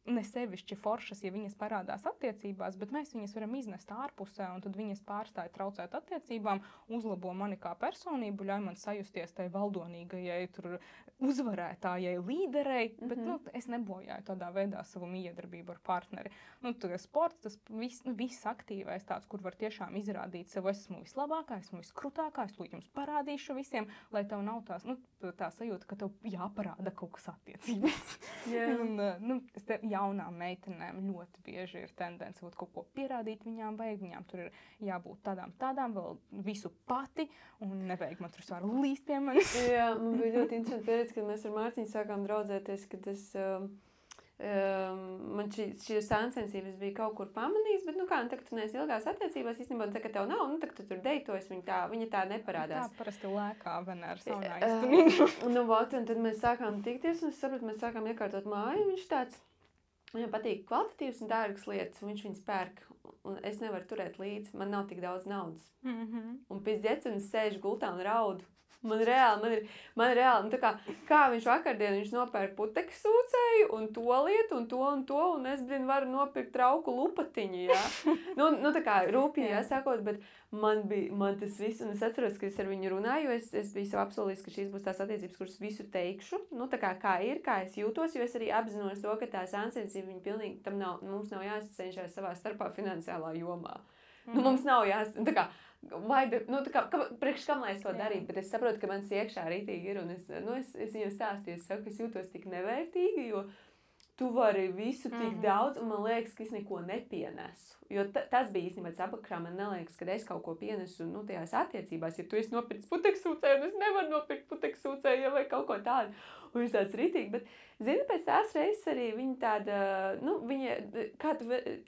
ne sevišķi foršas, ja viņas parādās attiecībās, bet mēs viņas varam iznest ārpusē, un tad viņas pārstāja traucēt attiecībām, uzlabo mani kā personību, ļauj man sajusties tai valdonīgajai, tur uzvarētājai, līderei, bet es nebojāju tādā veidā savu miedarbību ar partneri. Sports, tas viss aktīvais tāds, kur var tiešām izrādīt sev, es esmu vislabākā, esmu viskrutākā, es lūdzu jums parādīšu visiem, lai tev nav tā sajūta, ka tev jāparāda kaut kas attiecības. Un, jaunām meitenēm ļoti bieži ir tendence kaut ko pierādīt, viņām tur ir jābūt tādām vēl visu pati, un nevajag man tur vispār līst pie manis. Jā, man bija ļoti interesanti pieredze, kad mēs ar Mārtiņu sākām draudzēties, kad es, man šī sāncensības bija kaut kur pamanījis, bet, tagad tu neesi ilgās attiecībās, īstenībā, ka tev nav, tagad tu tur deitojas, viņa tā neparādās. Tā parasti lēkā Venēras aunā īstenībā. Un tad mēs sākām tikties, un es saprotu, mēs sākām iekārtot māju, un viņš tāds, viņam patīk kvalitatīvas un dārgas lietas, un viņš viņas pērk, un es nevaru turēt līdzi, man nav tik daudz naudas. Un pēc un es sēžu gultā un raudu. Man reāli, kā viņš vakardien, viņš nopērk putekļu sūcēju un to lietu un to, un es, varu nopirkt trauku lupatiņu, jā. Tā kā rūpīgi, jāsākot, bet man tas viss, un es atceros, ka es ar viņu runāju, jo es biju sev apsolījis, ka šīs būs tās attiecības, kuras visu teikšu, kā ir, kā es jūtos, jo es arī apzinos to, ka tā sāncensība, viņa pilnīgi, mums nav jāsacenšās savā starpā finansiālā jomā. Mums nav priekš kam lai es to darītu, bet es saprotu, ka mans iekšā rītīgi ir, un es viņam stāstīju, es saku, ka es jūtos tik nevērtīgi, jo tu vari visu tik daudz, un man liekas, ka es neko nepienesu. Jo tas bija īstenībā apakšā, man neliekas, ka es kaut ko pienesu tajās attiecībās, ja tu esi nopircis putekļu sūcēju, un es nevaru nopirkt putekļu sūcēju, vai kaut ko tādu. Un viņš tāds rītīgi, bet, zini, pēc tās reizes arī viņa tāda,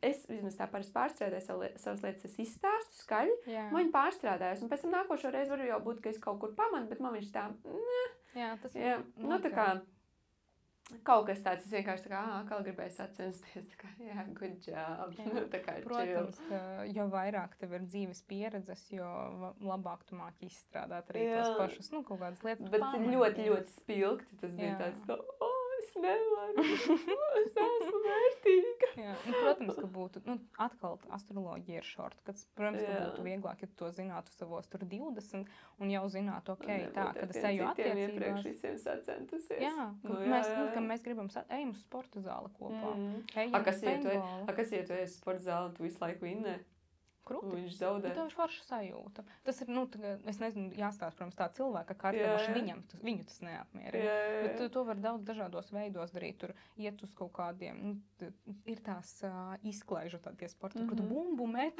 es tā parasti pārstrādāju savas lietas, es izstāstu skaļi, viņa pārstrādājas, un pēc tam nākošo reizi varu jau būt, ka es kaut kur pamanu, bet man viņš tā, tā kā, kaut kas tāds, es vienkārši atkal gribēju sacensties, good job. Protams, ka jo vairāk tev ir dzīves pieredzes, jo labāk tu māki izstrādāt arī tos pašus, kaut kādas lietas. Bet ļoti, ļoti spilgti, tas bija tāds, es nevaru, es esmu vērtīga. Protams, ka būtu, atkal astroloģija ir shortcuts, protams, ka būtu vieglāk, ja tu to zinātu savos tur 20 un jau zinātu, kad es eju attiecībās. Iepriekš visiem sacentusies. Mēs gribam, ejam uz sporta zāli kopā. Kas, ja tu esi sporta zāli, tu visu laiku vinnē? Krūti. Viņš zaudē. Tā ir forša sajūta. Tas ir, es nezinu, jāstāst, protams, tā cilvēka kārtībā, viņu tas neapmierina. Bet to var daudz dažādos veidos darīt. Tur iet uz kaut kādiem, ir tās izklaižu tādie sporti, kur tu bumbu met,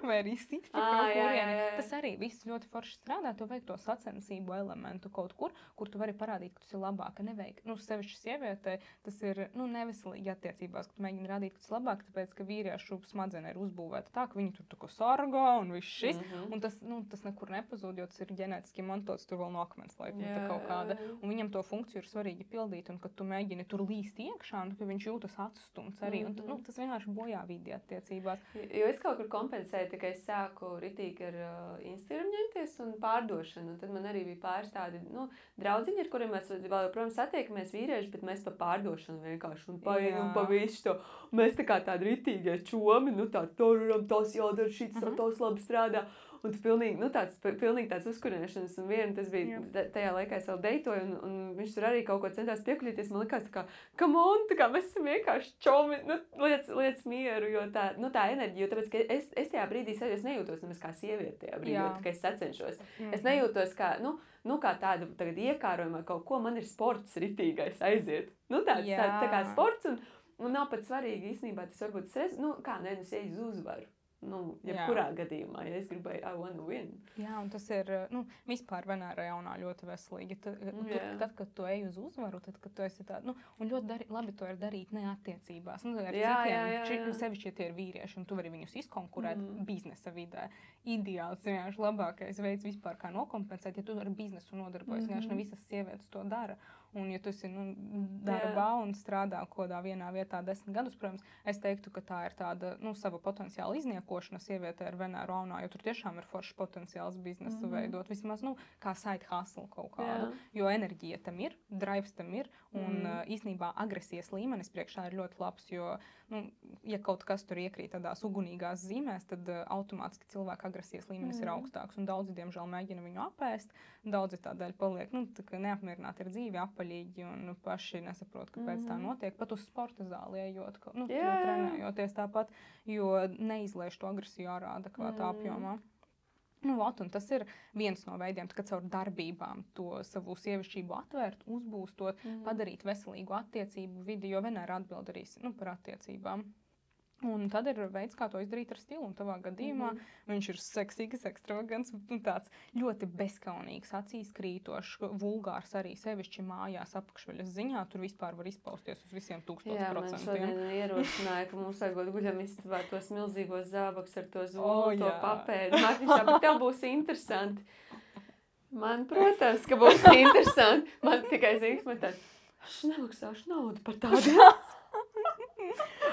vai arī sit pa kaut kurieni. Tas arī viss ļoti forši strādā, to vajag to sacensību elementu kaut kur tu vari parādīt, ka tu esi labāka. Nevajag, sevišķi sievietē, tas ir, neveselīgi attiecībās, ka tu mēģini rādīt, ka tu esi labāka, tāpēc, ka vīriešu smadzene ir uzbūvēta tā, ka viņi tur ko sargā un viss šis. Un tas nekur nepazūd, jo tas ir ģenētiski mantots, tur vēl no akmens laikmeta kaut kāda. Un viņam to funkciju ir svarīgi pildīt, un kad tu mēģini tur līst iekšā, un viņš jūtas atstumts arī. Un tas vienkārši bojā vidi attiecībās. Jo es kaut kur kompensēju, ka es sāku ritīgi ar Instagram ņemties un pārdošanu. Un tad man arī bija pāris tādi, draudziņi, ar kuriem mēs vēl joprojām satiekamies vīrieši, bet mēs pa pārdošanu vienkārši un pa visu to. Mēs tā kā tādi ritīgie čomi, tas jādara šits, tas labi strādā. Un tu pilnīgi tāds uzkurināšanas, un viena tas bija, tajā laikā es vēl deitoju, un viņš tur arī kaut ko centās piekuļīties, man likās tā kā, come on, tā kā mēs esam vienkārši čomi, liec mieru, jo tā enerģija, jo tāpēc, ka es tajā brīdī es nejūtos nemaz kā sieviete tajā brīdī, jo tā kā es sacenšos. Es nejūtos kā, kā tāda tagad iekārojumā kaut ko, man ir sports ritīgais aiziet. Tā kā sports, un nav pat svarīgi īstenībā, tas varbūt es eju uz uzvaru. Jebkurā gadījumā, ja es gribēju, I wanna win. Jā, un tas ir, vispār Venēra jaunā ļoti veselīgi. Tad, kad tu ej uz uzvaru, tad, kad tu esi tāda, un ļoti labi to ir darīt neattiecībās. Ar citiem, sevišķi tie ir vīrieši, un tu vari viņus izkonkurēt biznesa vidē. Ideāls, vienkārši labākais veids vispār kā nokompensēt, ja tu ar biznesu nodarbojas, vienkārši ne visas sievietes to dara. Un, ja tu esi darbā un strādā kodā vienā vietā 10 gadus, protams, es teiktu, ka tā ir tāda, sava potenciāla izniekošana sievietē ar Venēru aunā, jo tur tiešām ir foršs potenciāls biznesu veidot, vismaz, kā side hustle kaut kādu, jo enerģija tam ir, drives tam ir, un īstenībā agresijas līmenis priekšā ir ļoti labs, jo, ja kaut kas tur iekrīt tādās ugunīgās zīmēs, tad automātiski cilvēka agresijas līmenis ir augstāks, un daudzi, diemžēl, mēģina viņu apēst, daudzi tādēļ paliek, neapmierināti ar dzīvi, apaļīgi un paši nesaprot, kāpēc tā notiek. Pat uz sporta zāli ejot, trenējoties tāpat, jo neizlaiž to agresiju ārā adekvātā apjomā. Un tas ir viens no veidiem, kad caur darbībām to savu sievišķību atvērt, uzbūstot, padarīt veselīgu attiecību vidi, jo Venēra atbild arī par attiecībām. Un tad ir veids, kā to izdarīt ar stilu, un tavā gadījumā viņš ir seksīgs, ekstravagants, tāds ļoti bezkaunīgs, acīs krītošs, vulgārs arī sevišķi mājās apakšveļas ziņā, tur vispār var izpausties uz visiem 1000%. Jā, man šodien ierosināja, ka mums vajag guļamistabā tos milzīgos zābaks ar to zolu, to papēdu. Mārtiņšā, bet tev būs interesanti. Man, protams, ka būs interesanti. Man tikai zināms, man tāds, es nemaksāšu naudu par tādu.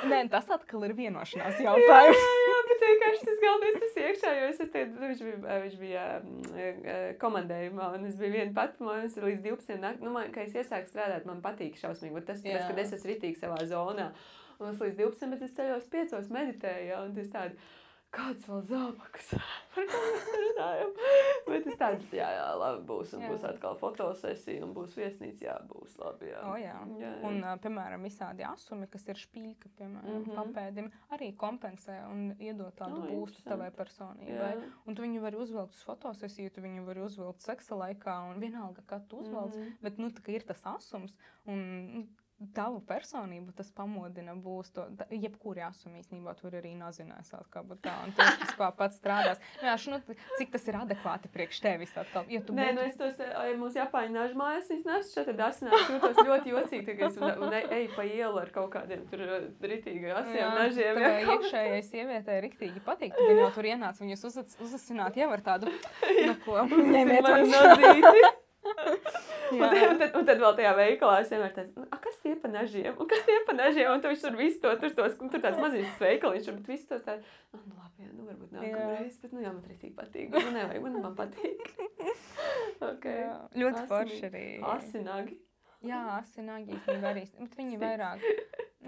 Nē, tas atkal ir vienošanās jautājums. Jā, bet vienkārši tas galvenais tas iekšā, jo es teicu, viņš bija komandējumā, un es biju viena pati, man ir līdz 12 naktī, kā es iesāku strādāt, man patīk šausmīgi, bet tas, kad es esmu ritīgi savā zonā, un es līdz 12, bet es ceļos 5 meditēju, un tas tādi, kāds vēl zābakas, par ko mēs runājam. Bet es tādu, jā, labi būs, un būs atkal fotosesija, un būs viesnīca, būs labi, jā. Un, piemēram, visādi asumi, kas ir špīļka, piemēram, papēdim, arī kompensē un iedod tādu būstu tavai personībai. Un tu viņu vari uzvilkt uz fotosesiju, tu viņu vari uzvilkt seksa laikā, un vienalga, kad tu uzvelc, bet, tā kā ir tas asums, un tavu personību tas pamodina būs to, jebkuri asumi īstenībā tur arī nazinēsāt, kā būtu tā, un tieši tas pats strādās. Vienkārši, cik tas ir adekvāti priekš tevis atkal. Ja tu Nē, es tos, mūsu Japāņu nažu mājas, es nesu šeit asinās, jūtos ļoti jocīgi, ka es eju pa ielu ar kaut kādiem tur ritīgi asiem nažiem. Jā, iekšējai sievietei riktīgi patīk, tad viņi jau tur ienāca viņus uzasināt jau ar tādu, ko ņemiet nozīti. Un tad vēl tajā veikalā es vienmēr tāds, kas tie pa nažiem? Un kas tie pa nažiem? Un tu viņš tur visu tur tāds mazīgs veikaliņš, bet visu tos tāds, labi, varbūt nākamreiz, bet man rītīgi patīk. Nevajag, man patīk. Ļoti forši arī. Asinagi. Jā, asinagi īstenībā arī, bet viņi vairāk.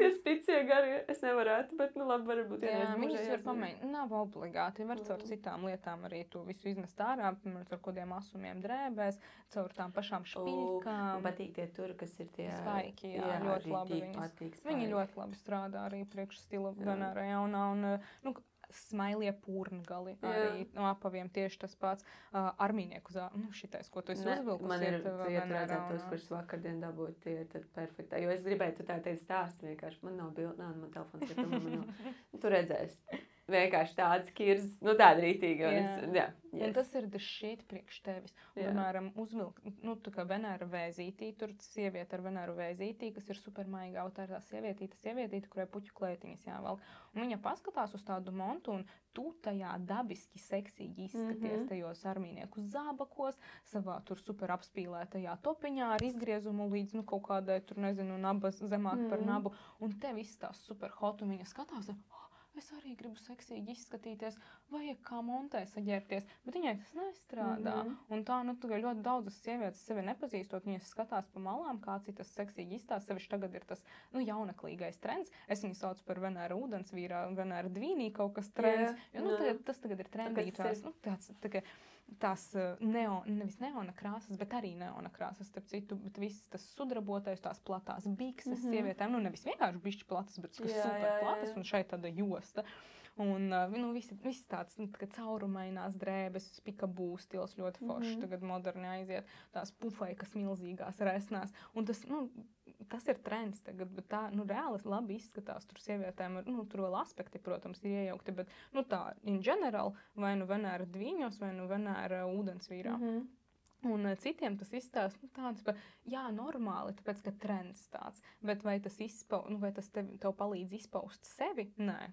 Tie spicie gari, es nevarētu, bet, labi, varbūt jā, viņus var pamēģināt. Nav obligāti, var caur citām lietām arī to visu iznest ārā, piemēram, caur kodiem asumiem drēbēs, caur tām pašām špīļkām. Patīk tie tur, kas ir tie spaiki, jā, ļoti labi viņas. Viņi ļoti labi strādā arī priekš stila Venēra jaunā, un, smailie pūrngali arī no apaviem tieši tas pats armīnieku šitais, ko tu esi uzvilkusi. Man ir redzēt tos, kurus vakardien dabūt, tie ir tad perfektā. Jo es gribēju, tu tā teici stāst vienkārši. Man nav bildi, man telefons ir, man nav. Tu redzēsi. vienkārši tāds kirs, nu tāda rītīga. Un tas ir the shit priekš tevis. Un, piemēram, uzvilkt, nu, tā kā Venēra vēzītī, tur sieviete ar Venēru vēzītī, kas ir supermaigā, tā ir tā sievietīte, kurai puķu klētiņas jāvelk. Un viņa paskatās uz tādu montu, un tu tajā dabiski seksīgi izskaties tajos armīnieku zābakos, savā tur super apspīlētajā topiņā ar izgriezumu līdz, nu, kaut kādai, tur, nezinu, nabas zemāk par nabu. Un tev viss tās super hot, un viņa skatās, es arī gribu seksīgi izskatīties, vajag kā montē saģērbties, bet viņai tas nestrādā. Un tā, nu, ļoti daudzas sievietes sevi nepazīstot, viņas skatās pa malām, kāds ir tas seksīgi izstās, sevišķi tagad ir tas, nu, jaunaklīgais trends. Es viņu saucu par Venēra ūdensvīrā, Venēra dvīnī kaut kas trends, jo, nu, tas tagad ir trendītās, nu, tāds, tā kā, tās nevis neona krāsas, bet arī neona krāsas, starp citu, bet viss tas sudrabotais, tās platās bikses sievietēm, nu nevis vienkārši bišķi platas, bet super platas, un šeit tāda josta. Un nu, viss tāds, nu, caurumainās drēbes, pikabū stils ļoti forši, tagad moderni aiziet, tās pufaikas milzīgās resnās, un tas, nu, tas ir trends tagad, bet tā, nu, reāli labi izskatās tur sievietēm, nu, tur vēl aspekti, protams, ir iejaukti, bet, nu, tā, in general, vai nu Venēra dvīņos, vai nu Venēra ūdensvīrā. Un citiem tas izstāst, nu, tāds, jā, normāli, tāpēc, ka trends tāds, bet vai tas vai tas tev palīdz izpaust sevi? Nē.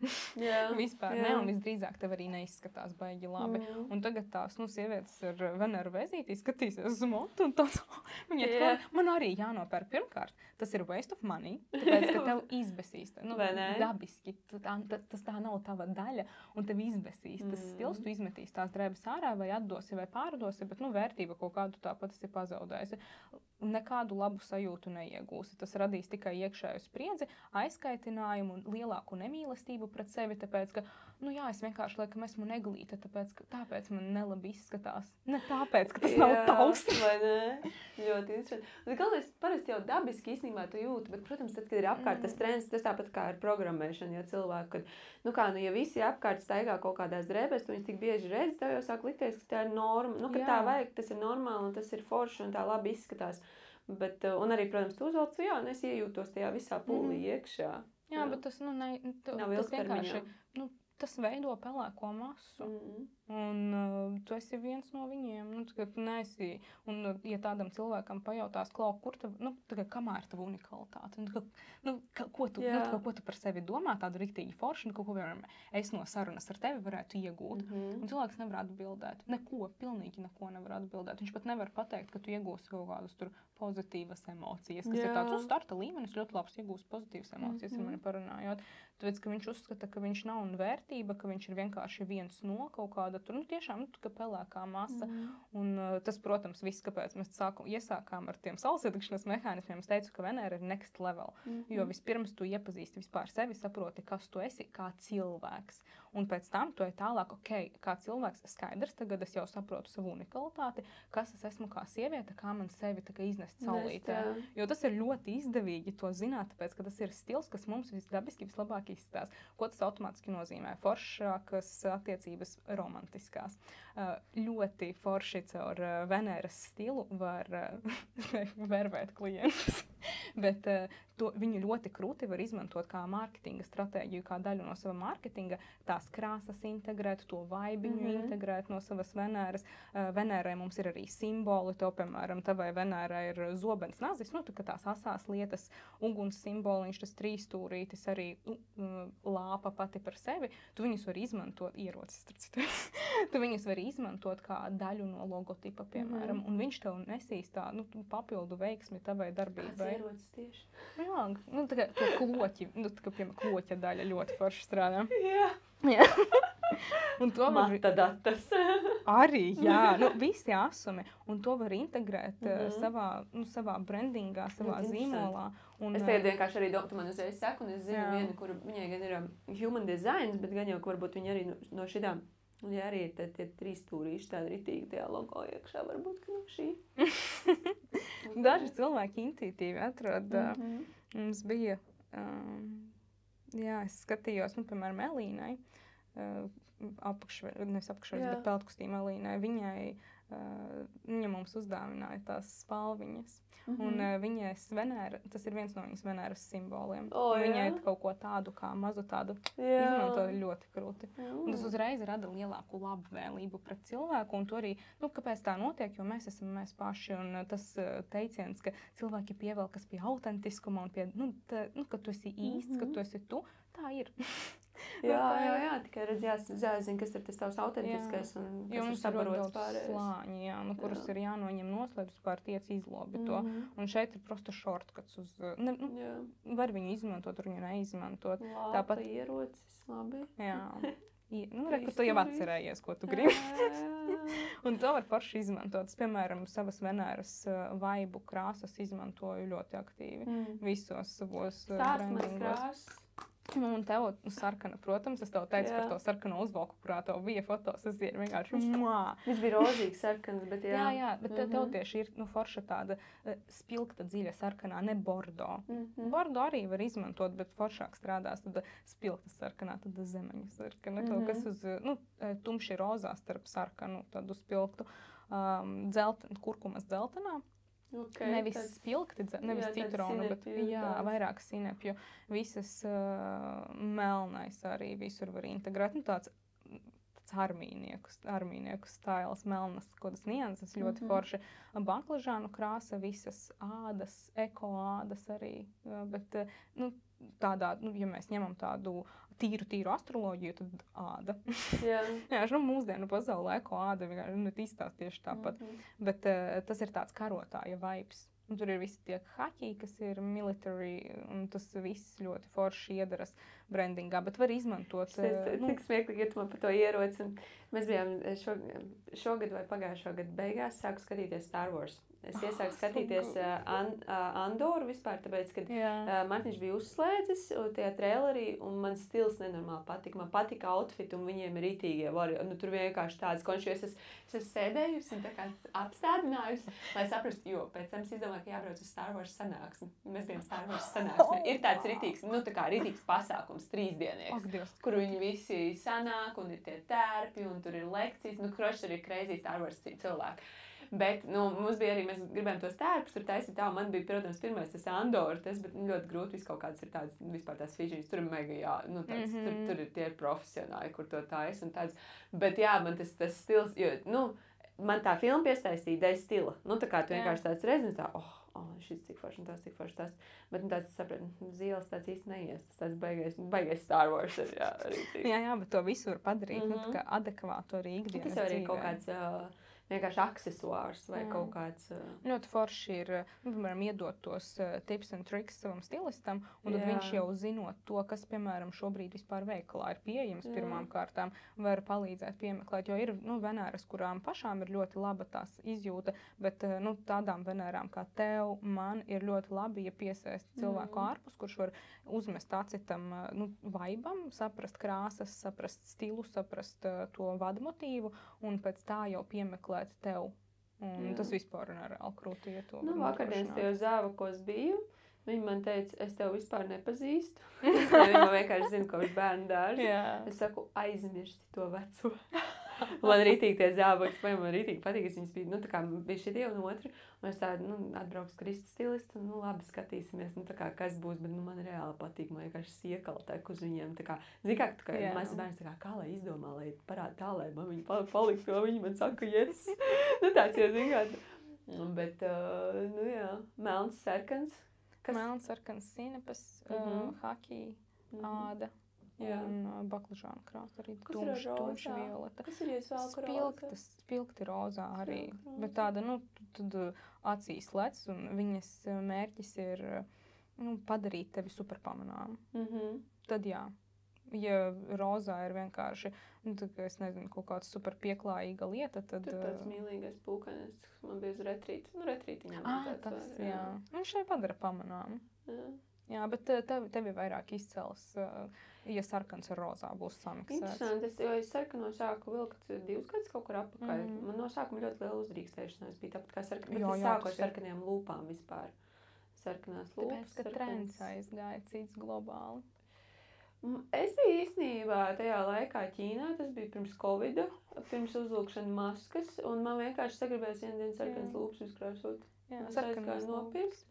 Vispār ne, un visdrīzāk tev arī neizskatās baigi labi. Un tagad tās, nu, sievietes ar Venēru vēzītī skatīsies uz montu, un tāds, man arī jānopērk pirmkārt. Tas ir waste of money, tāpēc, ka tev izbesīs, nu, dabiski, tas tā nav tava daļa, un tev izbesīs. Tas stils, tu izmetīs tās drēbes ārā, vai atdosi, vai pārdosi, bet, nu, vērtība kaut kādu tāpat esi pazaudējusi. Nekādu labu sajūtu neiegūsi. Tas radīs tikai iekšēju spriedzi, aizskaitinājumu un lielāku nemīlestību pret sevi, tāpēc, ka, nu jā, es vienkārši laikam esmu neglīta, tāpēc man nelabi izskatās. Ne tāpēc, ka tas nav tavs. Vai ne? Ļoti interesanti. Un galvenais, parasti jau dabiski īstenībā tu jūti, bet, protams, tad, kad ir apkārt tas trends, tas tāpat kā ar programmēšanu, jo cilvēki, kad, nu kā, nu, ja visi apkārt staigā kaut kādās drēbēs, tu viņus tik bieži redzi, tev jau sāk likties, ka tā ir norma, nu, ka tā vajag, tas ir normāli un tas ir forši un tā labi izskatās. Bet, un arī, protams, tu uzvelc, jā, un es iejūtos tajā visā pūlī iekšā. Jā, bet tas, nu, nav vienkārši, nu, tas veido pelēko masu. Un tu esi viens no viņiem, nu, tu neesi, un ja tādam cilvēkam pajautās, Klau, kur tev, nu, kamā ir tava unikalitāte, ko tu par sevi domā, tādu riktīgi forši, ko, piemēram, es no sarunas ar tevi varētu iegūt, un cilvēks nevar atbildēt, pilnīgi neko nevar atbildēt, viņš pat nevar pateikt, ka tu iegūsi kaut kādus tur pozitīvas emocijas, kas ir tāds uz starta līmenis, ļoti labs iegūst pozitīvas emocijas, ar mani parunājot, tāpēc, ka viņš uzskata, ka viņš nav un vērtība, ka viņš ir vienkārši viens no kaut kāda tur, nu, tiešām, nu, ka pelēkā masa. Un tas, protams, viss, kāpēc mēs iesākām ar tiem saulesietekšanas mehānismiem, es teicu, ka Venēra ir next level, jo vispirms tu iepazīsti vispār sevi, saproti, kas tu esi kā cilvēks. Un pēc tam tu ej tālāk, kā cilvēks skaidrs, tagad es jau saprotu savu unikalitāti, kas es esmu kā sieviete, kā man sevi iznest saulītē. Jo tas ir ļoti izdevīgi to zināt, tāpēc, ka tas ir stils, kas mums visdabiski vislabāk izskatās. Ko tas automātiski nozīmē? Foršākas attiecības romantiskās. Ļoti forši caur Venēras stilu var vervēt klientus. Bet viņu ļoti krūti var izmantot kā mārketinga stratēģiju, kā daļu no sava mārketinga, tās krāsas integrēt, to vaibiņu integrēt no savas Venēras. Venērai mums ir arī simboli, tev, piemēram, tavai Venērai ir zobens nazis, nu, tās asās lietas, uguns simboliņš, tas trīsstūrītis, arī lāpa pati par sevi, tu viņus vari izmantot, ierocis, tu viņus vari izmantot kā daļu no logotipa, piemēram, un viņš tev nesīs tā, nu, papildu veiksmi tavai darbībai. Kāds ierocis tieši? Jā, nu, tā kā to kloķi, nu, tā kā, piemēram, kloķa daļa ļoti forši strādā. Jā. Un to var... Matadatas. Arī, jā, nu, visi asumi, un to var integrēt savā brandingā, savā zīmolā. Un, es tagad vienkārši arī tu man uzreiz saku, un es zinu vienu, kur viņai gan ir human designs, bet gan jau, ka varbūt viņi arī no šitām, un ja arī ir tie trīs stūrīši tādi ritīgi tajā logo iekšā, varbūt, ka no šī. Daži cilvēki intuitīvi atrod. Mums bija, es skatījos, nu, piemēram, Elīnai, nevis apakšveļas, bet peltkostīma Elīnai, viņai viņa mums uzdāvināja tās spalviņas. Un viņas Venēra, tas ir viens no viņas Venēras simboliem. Viņai kaut ko tādu kā mazu tādu izmantoja ļoti krūti. Un tas uzreiz rada lielāku labvēlību pret cilvēku. Un to arī, kāpēc tā notiek, jo mēs esam mēs paši. Un tas teiciens, ka cilvēki pievelkas pie autentiskuma un pie, ka tu esi īsts, ka tu esi tu, tā ir. Jā, tikai jāzina, kas ir tas tavs autentiskais un kas ir sabarots pārējais. Slāņi, kurus ir jānoņem noslēpus pār tiec izlobi to. Un šeit ir prosta shortcuts uz... var viņu izmantot, var viņu neizmantot. Tāpat ierocis, labi. Jā. Reku, tu jau atcerējies, ko tu gribi. Un to var forši izmantot. Es, piemēram, savas Venēras vaibu krāsas izmantoju ļoti aktīvi. Visos savos brandingos. Un tev sarkana, protams, es tev teicu par to sarkano uzvalku, kurā tev bija fotos, es ir vienkārši Viņš bija rozīgs sarkans, bet jā, bet tev tieši ir forša tāda spilgta dziļa sarkanā, ne bordo. Bordo arī var izmantot, bet foršāk strādās, tad spilgta sarkanā, tad zemeņa sarkana, kaut kas uz, tumši rozā starp sarkanu, tādu spilgtu, kurkumas dzeltenā. Nevis spilgti, nevis citronu, bet vairāk sinepju. Visas melnais arī visur var integrēt. Tāds armīnieku stils, melnas kodas nianses, ļoti forši. Baklažānu krāsa, visas ādas, ekoādas arī. Bet, tādā, ja mēs ņemam tādu tīru astroloģiju, tad āda. Jā, mūsdienu pasaulē ekoāda vienkārši izstāst tieši tāpat. Bet tas ir tāds karotāja vibes. Un tur ir visi tie haķi, kas ir military, un tas viss ļoti forši iedaras brandingā, bet var izmantot... Tik smieklīgi, ja tu man par to ieroci. Mēs bijām šogad vai pagājušo gadu beigās sāku skatīties Star Wars. Es iesāku skatīties Andoru vispār, tāpēc, kad Martiņš bija uzslēdzis tajā trailerī, un man stils nenormāli patika. Man patika outfit, un viņiem ir rītīgie vari. Tur vienkārši tāds konši, es esmu sēdējusi un tā kā apstādinājusi, lai saprastu, jo pēc tam es izdomāju, ka jābrauc uz Star Wars sanāksmi. Mēs bijām Star Wars sanāksmi. Ir tāds rītīgs pasākums, 3-dienieks, kur viņi visi sanāk, un ir tie tērpi, un tur ir lekcijas. Kroši tur ir crazy Star Wars cilvēki. Bet, mums bija arī, mēs gribējām tos tērpus, tur taisīt tā, un man bija, protams, pirmais tas Andora, bet ļoti grūti viss kaut kāds ir tāds, vispār tās fižiņas, tur ir mega, tur ir tie profesionāļi, kur to tais un tāds. Bet jā, man tas stils, jo, man tā filma piesaistīja dēļ stila. Tā kā tu vienkārši tāds rezins, tā, šis cik forši un tas. Bet tāds, sapratu, zīles tāds īsti neies, tas tāds baigais Star Wars ir, Jā, bet to visu var padarīt, tā kā adekvātu arī ikdienas dzīvē. Tas jau arī kaut kāds... vienkārši aksesuārs vai kaut kāds... Ļoti forši ir, piemēram, iedot tos tips and tricks savam stilistam, un tad viņš jau zinot to, kas, piemēram, šobrīd vispār veikalā ir pieejams pirmām kārtām, var palīdzēt piemeklēt, jo ir, Venēras, kurām pašām ir ļoti laba tās izjūta, bet, tādām Venērām kā tev, man ir ļoti labi, ja piesaist cilvēku ārpus, kurš var uzmest acitam, vaibam, saprast krāsas, saprast stilu, saprast to vadmotīvu, un pēc tā jau piemeklēt tev. Un tas vispār ir reāli krūti, ja to vakardienas tie zāvakos biju. Viņi man teica, es tev vispār nepazīstu. Viņi man vienkārši zina, kopš bērnu dārza. Es saku, aizmirsti to veco. Man rītīgi tie zābaks, vai man rītīgi patīk, viņas bija, tā kā bija šitie un otri. Un es tādu, atbrauks Kristus stilistu, un, labi, skatīsimies, tā kā kas būs, bet, man reāli patīk, man vienkārši siekala tek uz viņiem, tā kā, zini kā, mēs bērns, tā kā lai izdomā, lai parāda tā, lai man viņi palikt, to viņi man saka, yes. Tāds jau, zini kā, bet, melns, sarkans. Melns, sarkans, sinepas, haki, āda. Un baklažāna krāsa arī tumši violeta. Kas ir jūs vēl Spilgti rozā arī. Bet tāda, tad acīs lec, un viņas mērķis ir padarīt tevi superpamanām. Tad jā. Ja rozā ir vienkārši, es nezinu, kaut kāds super pieklājīga lieta, tad... Tur tāds mīlīgais pūkanis, man bija uz retrīti. Retrītiņām. Tas, jā. Viņš šai padara pamanām. Jā, bet tevi vairāk izcels, ja sarkans ar rozā būs samiksēts. Interesanti, jo es sarkano sāku vilkt 2 gadus kaut kur apakaļ. Man no sākuma ļoti liela uzdrīkstēšanās bija tāpat kā sarkanā, bet es sāku ar sarkanajām lūpām vispār. Sarkanās lūpas. Tāpēc, ka trends aizgāja cits globāli. Es biju īstenībā tajā laikā Ķīnā, tas bija pirms Covida, pirms uzvilkšana maskas, un man vienkārši sagribējās vienu dienu sarkanas lūpas uzkrāsot. Es aizgāju nopirkt,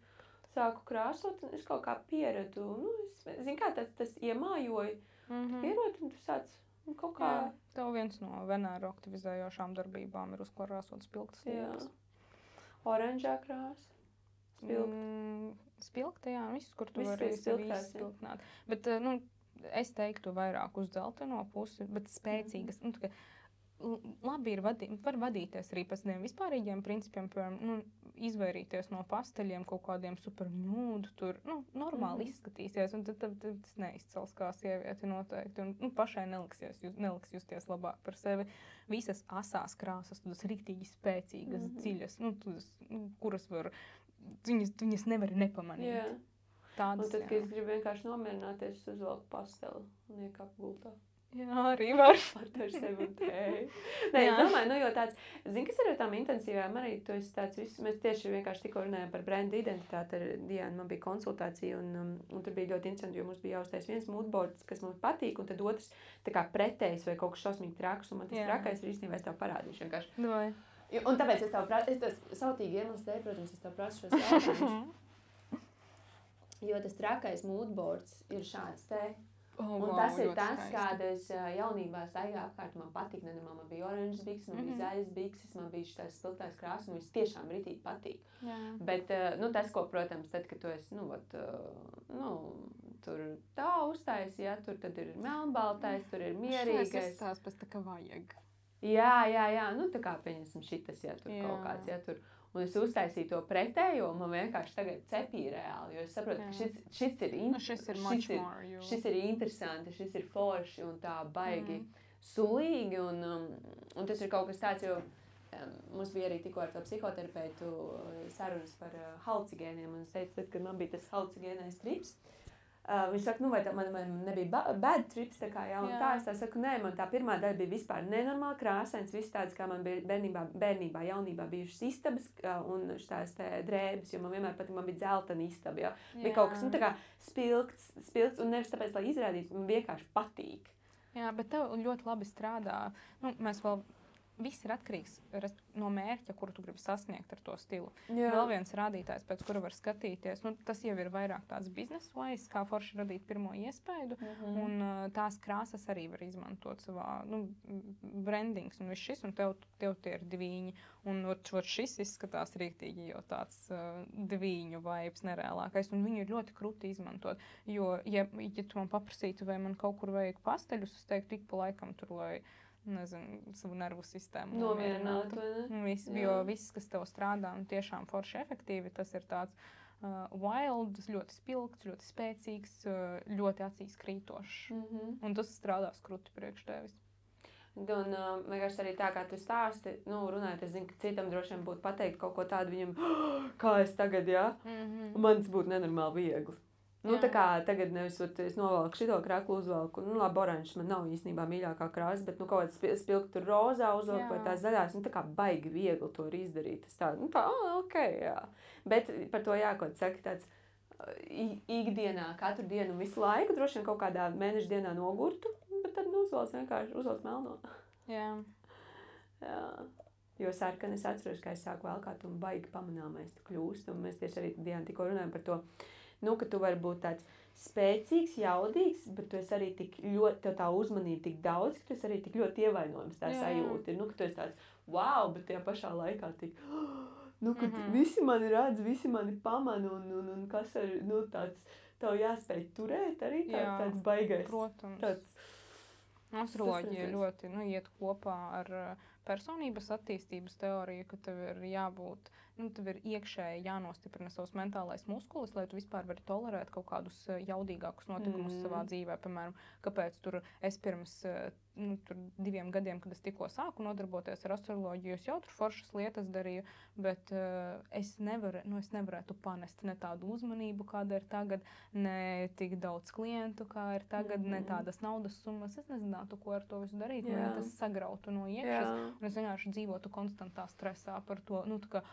sāku krāsot, un es kaut kā pieradu. Nu, zinu kā, tas iemājoja, pierod, un tu sāc kaut kā... Jā, tev viens no Venēru aktivizējošām darbībām ir uzkrāsot spilgtas lūpas. Oranžā krāsa. Spilgta, jā, viss, kur tu vari izspilgtināt. Bet, nu, es teiktu vairāk uz dzelteno pusi, bet spēcīgas. Nu, labi ir var vadīties arī pēc tiem vispārīgiem principiem, piemēram, nu, izvairīties no pasteļiem, kaut kādiem super ņūdu, tur, nu, normāli izskatīsies, un tad tas neizcels kā sievieti noteikti, un nu, pašai neliks justies labāk par sevi. Visas asās krāsas, tas riktīgi spēcīgas, dziļas, nu, kuras var, viņas nevar nepamanīt. Jā. Tādas, un tad, kad es gribu vienkārši nomierināties, es uzvelku pasteli un iekāpu gultā. Jā, arī var. Par to ar sevi un tēju. Nē, es domāju, nu, jo tāds, zini, kas ir ar tām intensīvām arī, tu esi tāds viss, mēs tieši vienkārši tikko runājām par brendu identitāti ar Diānu, man bija konsultācija un tur bija ļoti interesanti, jo mums bija jāuztais viens moodboards, kas mums patīk, un tad otrs tā kā pretējs vai kaut kas šausmīgi traks, un man tas trakais ir īstenībā, es tev parādīšu vienkārši. Vai. Un tāpēc es tas sautīgi iemesls dēļ, protams, es tev prasu šos jautājumus. Jo tas trakais moodboards ir šāds te. Un tas ir tas, kāda es jaunībā staigāju apkārt. Man patīk, man bija oranžas bikses, man bija zaļas bikses, man bija šitās siltās krāsas, un viņas tiešām ritīgi patīk. Jā. Bet, nu, tas, ko, protams, tad, kad tu esi, tur tā uztais, ja, tur tad ir melnbaltais, tur ir mierīgais. Šais izstās pēc tā, ka vajag. Jā, nu, tā kā pieņemsim šitas, ja, tur kaut kāds, ja, tur. Un es uztaisīju to pretējo, un man vienkārši tagad cepīja reāli, jo es saprotu, ka šis ir interesanti, šis ir forši un tā baigi sulīgi, un tas ir kaut kas tāds, jo mums bija arī tikko ar to psihoterapeitu sarunas par halucigēniem, un es teicu, tad, kad man bija tas halucigēnais trips, viņš saka, nu vai man nebija bad trips, tā kā jā, un tā, es tā saku, nē, man tā pirmā daļa bija vispār nenormāli krāsains, viss tāds, kā man bija bērnībā, jaunībā bijušas istabas un tās drēbes, jo man vienmēr patīk, man bija dzeltena istaba, jā. Bija kaut kas, nu tā kā spilgts, un nevis tāpēc, lai izrādītu, man vienkārši patīk. Jā, bet tev ļoti labi strādā, nu, mēs vēl viss ir atkarīgs no mērķa, kuru tu gribi sasniegt ar to stilu. Jā. Vēl viens rādītājs, pēc kura var skatīties, nu, tas jau ir vairāk tāds biznesa-wise, kā forši radīt pirmo iespaidu, un tās krāsas arī var izmantot savā, nu, brandings un viss šis, un tev tie ir diviņi, un šis izskatās rīktīgi, jo tāds diviņu vibes nereālākais, un viņu ir ļoti krūti izmantot, jo, ja tu man paprasītu, vai man kaut kur vajag pasteļus, es teiktu, tik pa laikam tur, lai nezinu, savu nervu sistēmu nomierinātu. Jo viss, kas tev strādā un tiešām forši efektīvi, tas ir tāds wild, ļoti spilgts, ļoti spēcīgs, ļoti acīs krītošs. Un tas strādās kruti priekš tevis. Un vienkārši arī tā, kā tu stāsti, nu, runājot, es zinu, ka citam droši vien būtu pateikt kaut ko tādu viņam, kā es tagad, jā, man tas būtu nenormāli viegli. Nu, tā kā tagad nevis, es novelku šito kraklu uzvelku, nu, labi, oranžs man nav īstenībā mīļākā krāsa, bet, nu, kaut kāds spilgt tur rozā uzvelku vai tās zaļās, nu, tā kā baigi viegli to ir izdarīt. Tas tā, nu, tā, ok, jā. Bet par to ko tu saki, tāds ikdienā, katru dienu un visu laiku, droši vien kaut kādā mēneša dienā nogurtu, bet tad, nu, uzvelc melno. Jā. Jā. Jo sarkani es atceros, ka es sāku velkāt un baigi pamanāmais tu kļūst, un mēs tieši arī Diana tikko runājam par to, nu, ka tu vari būt tāds spēcīgs, jaudīgs, bet tu esi arī tik ļoti, tev tā uzmanība tik daudz, ka tu esi arī tik ļoti ievainojams tā sajūta. Nu, ka tu esi tāds, wow, bet tajā pašā laikā tik, nu, ka visi mani redz, visi mani pamana, un kas ar, nu, tāds, tev jāspēj turēt arī tāds baigais. Protams. Tāds, astroloģija ļoti, nu, iet kopā ar personības attīstības teoriju, ka tev ir jābūt, nu, tev ir iekšēji jānostiprina savs mentālais muskulis, lai tu vispār vari tolerēt kaut kādus jaudīgākus notikumus savā dzīvē. Piemēram, kāpēc tur es pirms tur 2 gadiem, kad es tikko sāku nodarboties ar astroloģiju, es jau tur foršas lietas darīju, bet es nevarētu panest ne tādu uzmanību, kāda ir tagad, ne tik daudz klientu, kā ir tagad, ne tādas naudas summas. Es nezinātu, ko ar to visu darīt, man tas sagrautu no iekšas, un es vienkārši dzīvotu konstantā stresā par to, nu, tā kā,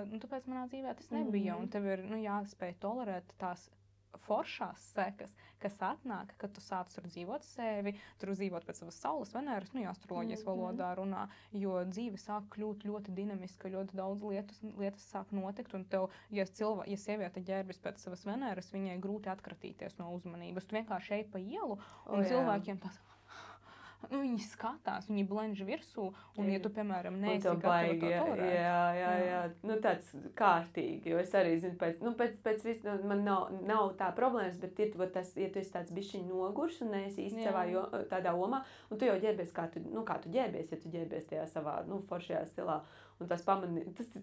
nu, tāpēc manā dzīvē tas nebija, un tev ir, nu, jāspēj tolerēt tās foršās sekas, kas atnāk, kad tu sāc tur dzīvot sevi, tur dzīvot pēc savas saules, Venēras, ja astroloģijas valodā runā, jo dzīve sāk kļūt ļoti dinamiska, ļoti daudz lietas sāk notikt, un tev, ja sieviete ģērbjas pēc savas Venēras, viņai grūti atkratīties no uzmanības. Tu vienkārši ej pa ielu, un cilvēkiem tās... viņi skatās, viņi blenž virsū, un ja tu, piemēram, neesi gatava to tolerēt. Jā. Tāds kārtīgi, jo es arī zinu, pēc visu, man nav tā problēmas, bet ja tu esi tāds bišķiņ nogurs un neesi īsti savā tādā omā, un tu jau ģērbies, kā tu ģērbies, ja tu ģērbies tajā savā, foršajā stilā, un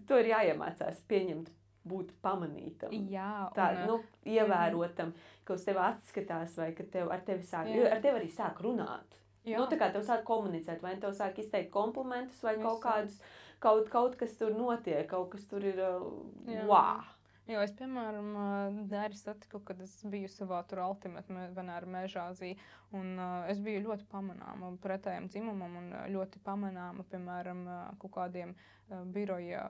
to ir jāiemācās pieņemt, būt pamanītam. Ievērotam, ka uz tevi atskatās, vai ka ar tevi arī sāk runāt. Tā kā tev sāk komunicēt, vai tev sāk izteikt komplimentus, vai kaut kas tur notiek, kaut kas tur ir wow. Jo es, piemēram, Dēri satiku, kad es biju savā tur Ultimate Venēra Mežāzī, un es biju ļoti pamanāma pretējiem dzimumam un ļoti pamanāma, piemēram, kaut kādiem biroja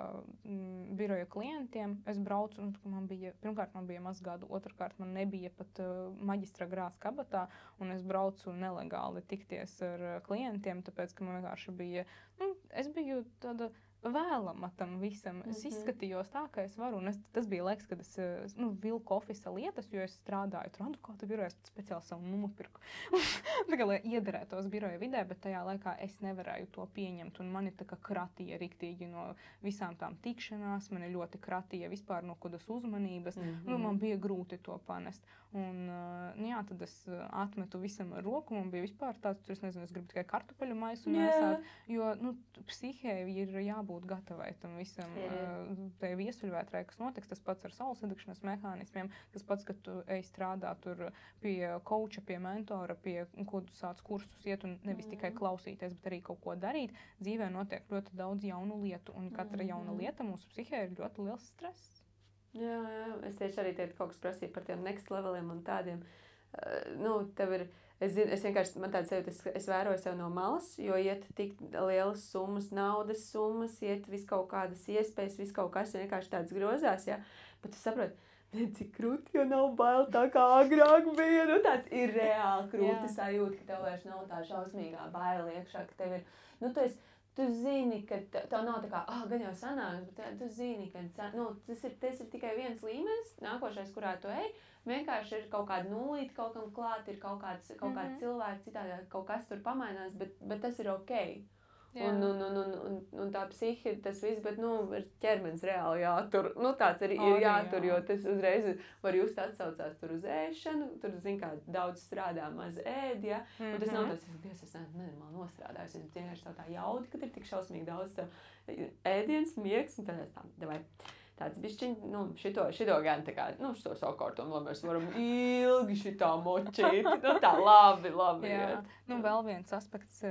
klientiem. Es braucu, pirmkārt man bija maz gadu, otrkārt man nebija pat maģistra grāds kabatā, un es braucu nelegāli tikties ar klientiem, tāpēc, ka man vienkārši bija, es biju tāda vēlama tam visam. Es izskatījos tā, ka es varu, un tas bija laiks, kad es vilku ofisa lietas, jo es strādāju tur, advokāta birojā, es speciāli savu nopirku. Tā kā, lai iederētos biroja vidē, bet tajā laikā es nevarēju to pieņemt, un mani tā kā kratīja riktīgi no visām tām tikšanās, mani ļoti kratīja vispār no kādas uzmanības, man bija grūti to panest. Un, tad es atmetu visam ar roku, man bija vispār tāds, tur es nezinu, es gribu tikai kartupeļu maisu nesāt, jo, psihē ir jābūt gatavai tam visam, tai viesuļvētrai, kas notiks, tas pats ar saules sadegšanas mehānismiem, tas pats, kad tu ej strādāt tur pie kauča, pie mentora, pie ko tu sāc kursus iet un nevis tikai klausīties, bet arī kaut ko darīt. Dzīvē notiek ļoti daudz jaunu lietu, un katra jauna lieta mūsu psihē ir ļoti liels stress. Jā, es tieši arī kaut kas prasīju par tiem next leveliem un tādiem, tev ir, es vienkārši, man tāds sajūta, es vēroju sev no malas, jo iet tik lielas summas, naudas summas, iet vis kaut kādas iespējas, vis kaut kas vienkārši tāds grozās, bet tu saproti, cik krūti, jo nav bail tā kā agrāk bija, tāds ir reāli krūti sajūta, ka tev vairs nav tā šausmīgā baila iekšā, ka tev ir, tu zini, ka tev nav tā kā, gan jau sanāks, bet tu zini, ka tas ir tikai viens līmenis, nākošais, kurā tu ej, vienkārši ir kaut kāda nulīte kaut kam klāt, ir kaut kāds cilvēks, citādi kaut kas tur pamainās, bet tas ir okei. Un tā psihi, tas viss, bet, ir ķermenis reāli jātur. Tāds arī ir jātur, jo tas uzreiz var just atsaucās tur uz ēšanu, tur, kā daudz strādā, maz ēd, un tas nav tas, es nenormāli nostrādājos, es vienkārši tā jaudi, kad ir tik šausmīgi daudz ēdienas, miegs, un tāds bišķiņ, šito gan tā kā, šito savukārt, un mēs varam ilgi šitā močīt, tā labi. Jā, vēl viens aspekts,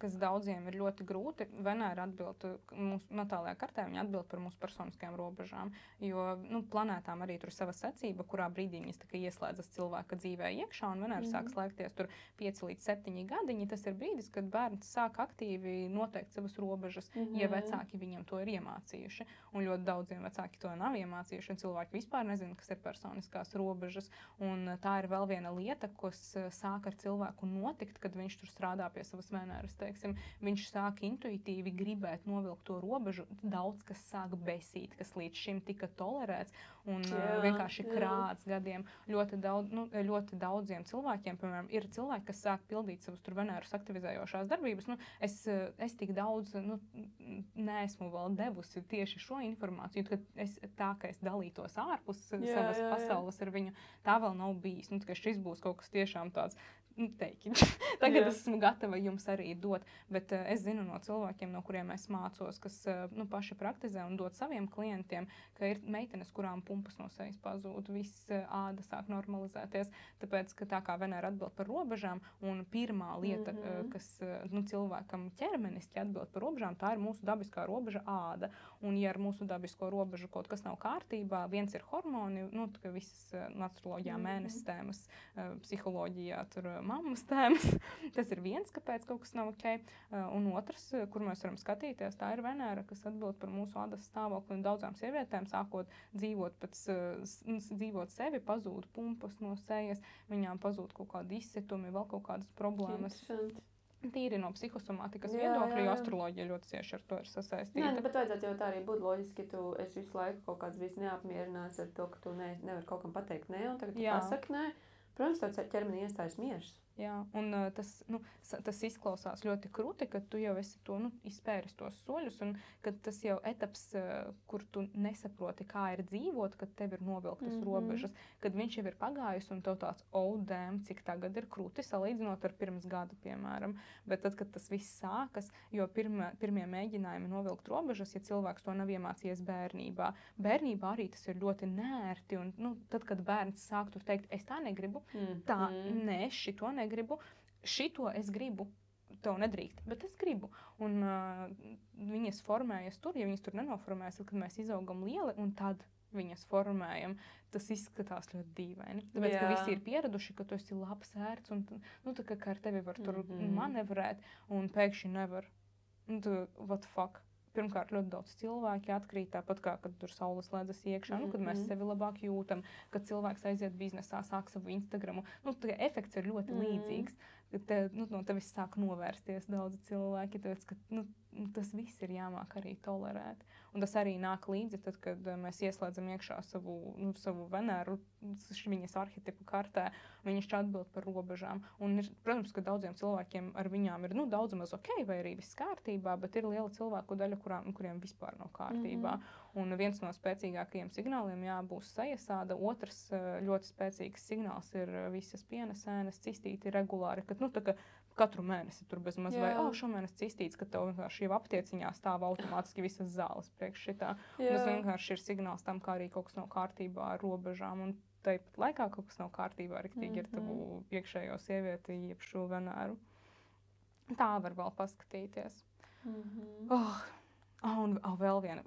kas daudziem ir ļoti grūti. Venēra atbild mūsu natālajā kartē, viņa atbild par mūsu personiskajām robežām, jo planētām arī tur ir sava secība, kurā brīdī viņas tā kā ieslēdzas cilvēka dzīvē iekšā, un Venēra sāk slēgties tur 5 līdz 7 gadiņi. Tas ir brīdis, kad bērns sāk aktīvi noteikt savas robežas, ja vecāki viņam to ir iemācījuši. Un ļoti daudziem vecāki to nav iemācījuši, un cilvēki vispār nezina, kas ir personiskās robežas. Un tā ir vēl viena lieta, kas sāk ar cilvēku notikt, kad viņš tur strādā pie savas Venēras. Viņš sāk intuitīvi gribēt novilkt to robežu, daudz kas sāk besīt, kas līdz šim tika tolerēts un vienkārši krāts gadiem. Ļoti daudziem cilvēkiem, piemēram, ir cilvēki, kas sāk pildīt savus tur Venēras aktivizējošās darbības. Es tik daudz neesmu vēl devusi tieši šo informāciju, ka es dalītos ārpus savas pasaules ar viņu, tā vēl nav bijis. Ka šis būs kaut kas tiešām tāds, tagad es esmu gatava jums arī dot, bet es zinu no cilvēkiem, no kuriem es mācos, kas paši praktizē un dod saviem klientiem, ka ir meitenes, kurām pumpas no sejas pazūd, viss āda sāk normalizēties, tāpēc, ka tā kā Venēra atbild par robežām, un pirmā lieta, kas cilvēkam ķermeniski atbild par robežām, tā ir mūsu dabiskā robeža āda, un ja ar mūsu dabisko robežu kaut kas nav kārtībā, viens ir hormoni, visas astroloģijā mēnestēmas, psiholoģijā, tur mammas tēmas. Tas ir viens, kāpēc kaut kas nav ok. Un otrs, kur mēs varam skatīties, tā ir Venēra, kas atbild par mūsu ādas stāvokli. Un daudzām sievietēm sākot dzīvot sevi, pazūd pumpas no sejas, viņām pazūd kaut kādi izsitumi, vēl kaut kādas problēmas. Tīri no psihosomātikas viedokļa, jo astroloģija ļoti cieši ar to ir sasaistīta. Nē, bet vajadzētu jau tā arī būt loģiski, ka esi visu laiku kaut kāds bijis neapmierināts ar to, ka tu nevari kaut kam pateikt nē, un tagad tu pasaki nē. Protams, tev ķermenī iestājas miers. Jā, un tas izklausās ļoti krūti, ka tu jau esi to izpēris tos soļus, un kad tas jau etaps, kur tu nesaproti, kā ir dzīvot, kad tev ir novilktas robežas, kad viņš jau ir pagājis, un tev tāds, cik tagad ir krūti, salīdzinot ar pirms gada, piemēram. Bet tad, kad tas viss sākas, jo pirmie mēģinājumi novilkt robežas, ja cilvēks to nav iemācījies bērnībā arī tas ir ļoti nērti, un tad, kad bērns sāktu teikt, es tā negribu, nē, šito negribu, šito es gribu, to nedrīkst, bet es gribu. Un viņas formējas tur, ja viņas tur nenoformējas, tad, kad mēs izaugam lieli, un tad viņas formējam, tas izskatās ļoti dīvaini. Tāpēc, ka visi ir pieraduši, ka tu esi labs ērts, un tā kā ar tevi var tur manevrēt, un pēkšņi nevar. What the fuck? Pirmkārt, ļoti daudz cilvēki atkrīt, tāpat kā, kad tur saules ledzas iekšā, kad mēs sevi labāk jūtam, kad cilvēks aiziet biznesā, sāk savu Instagramu. Efekts ir ļoti līdzīgs, kad no tevis sāk novērsties daudzi cilvēki, tāpēc, ka tas viss ir jāmāk arī tolerēt. Un tas arī nāk līdzi, tad, kad mēs ieslēdzam iekšā savu Venēru, viņas arhetipu kartē, viņš atbild par robežām. Un, protams, ka daudziem cilvēkiem ar viņām ir daudz maz ok, vai arī viss kārtībā, bet ir liela cilvēku daļa, kuriem vispār nav kārtībā. Un viens no spēcīgākajiem signāliem būs sejasāda, otrs ļoti spēcīgs signāls ir visas piena sēnes, cistīti regulāri, kad tā kā katru mēnesi tur bez maz vai šomēnes cistīts, ka tev vienkārši jau aptieciņā stāv automātiski visas zāles priekš šitā. Un tas vienkārši ir signāls tam, kā arī kaut kas nav kārtībā ar robežām. Un tāpat laikā kaut kas nav kārtībā riktīgi ar tavu iekšējo sievieti, jeb šo Venēru. Tā var vēl paskatīties. Un vēl viena,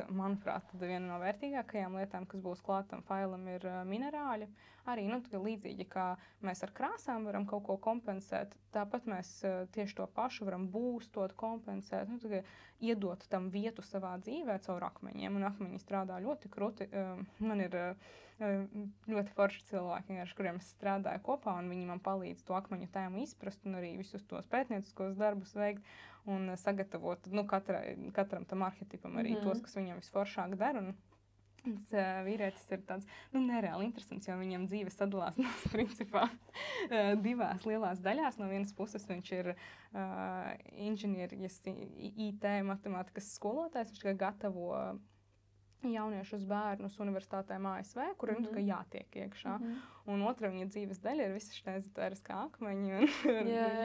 manuprāt, viena no vērtīgākajām lietām, kas būs klātam failam, ir minerāļi. Arī līdzīgi kā mēs ar krāsām varam kaut ko kompensēt, tāpat mēs tieši to pašu varam būstot, kompensēt, iedot tam vietu savā dzīvē caur akmeņiem. Un akmeņi strādā ļoti kruti. Man ir ļoti forši cilvēki, ar kuriem es strādāju kopā, un viņi man palīdz to akmeņu tēmu izprast un arī visus tos pētnieciskos darbus veikt un sagatavot katram tam arhetipam arī tos, kas viņam visforšāk dara. Un vīrietis ir tāds nereāli interesants, jo viņam dzīve sadalās principā divās lielās daļās. No vienas puses viņš ir inženieris, IT, matemātikas skolotājs, viņš gatavo jauniešus bērnus universitātēm ASV, kuriem jātiek iekšā. Un otra viņa dzīves daļa ir visi šie ezotēriskā akmeņi un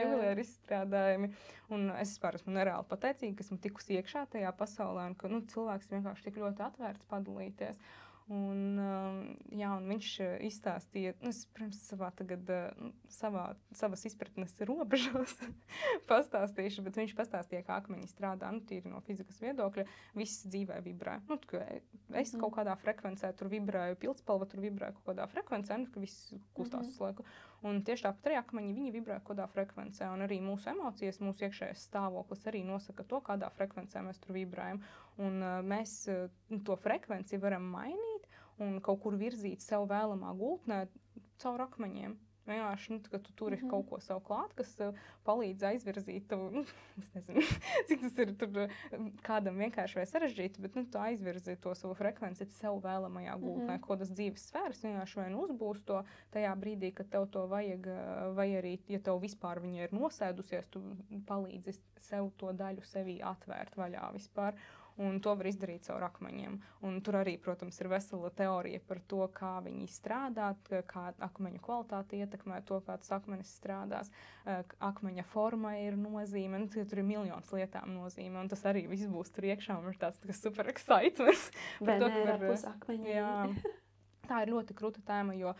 juvelieru izstrādājumi. Un es vispār esmu nereāli pateicīga, ka esmu tikusi iekšā tajā pasaulē un ka cilvēks vienkārši tik ļoti atvērts padalīties. Un viņš izstāstīja, es, protams, savas izpratnes robežos pastāstīšu, bet viņš pastāstīja, kā akmeņi strādā, tīri no fizikas viedokļa, viss dzīvē vibrē. Es kaut kādā frekvencē tur vibrēju, pildspalva tur vibrēju kaut kādā frekvencē, ka viss kustās uz laiku. Un tieši tāpat arī akmeņi, viņi vibrē kaut kādā frekvencē, un arī mūsu emocijas, mūsu iekšējais stāvoklis arī nosaka to, kādā frekvencē mēs tur vibrējam. Un mēs to frekvenci varam mainīt un kaut kur virzīt sev vēlamā gultnē caur akmeņiem. Vienkārši, ka tu turi kaut ko sev klāt, kas palīdz aizvirzīt tavu, es nezinu, cik tas ir tur kādam vienkārši vai sarežģīti, bet tu aizvirzi to savu frekvenci sev vēlamajā gultnē, ko tas dzīves sfēras vienkārši vai uzbūs to tajā brīdī, kad tev to vajag, vai arī, ja tev vispār viņa ir nosēdusies, tu palīdzi sev to daļu sevī atvērt vaļā vispār. Un to var izdarīt caur akmeņiem. Un tur arī, protams, ir vesela teorija par to, kā viņi strādā, kā akmeņu kvalitāte ietekmē to, kā tas akmenis strādās. Akmeņa forma ir nozīme, tur ir miljonas lietām nozīme, un tas arī viss būs tur iekšā, un ir tāds super excitements. Venēra pus akmeņiem. Jā. tā ir ļoti krūta tēma, jo,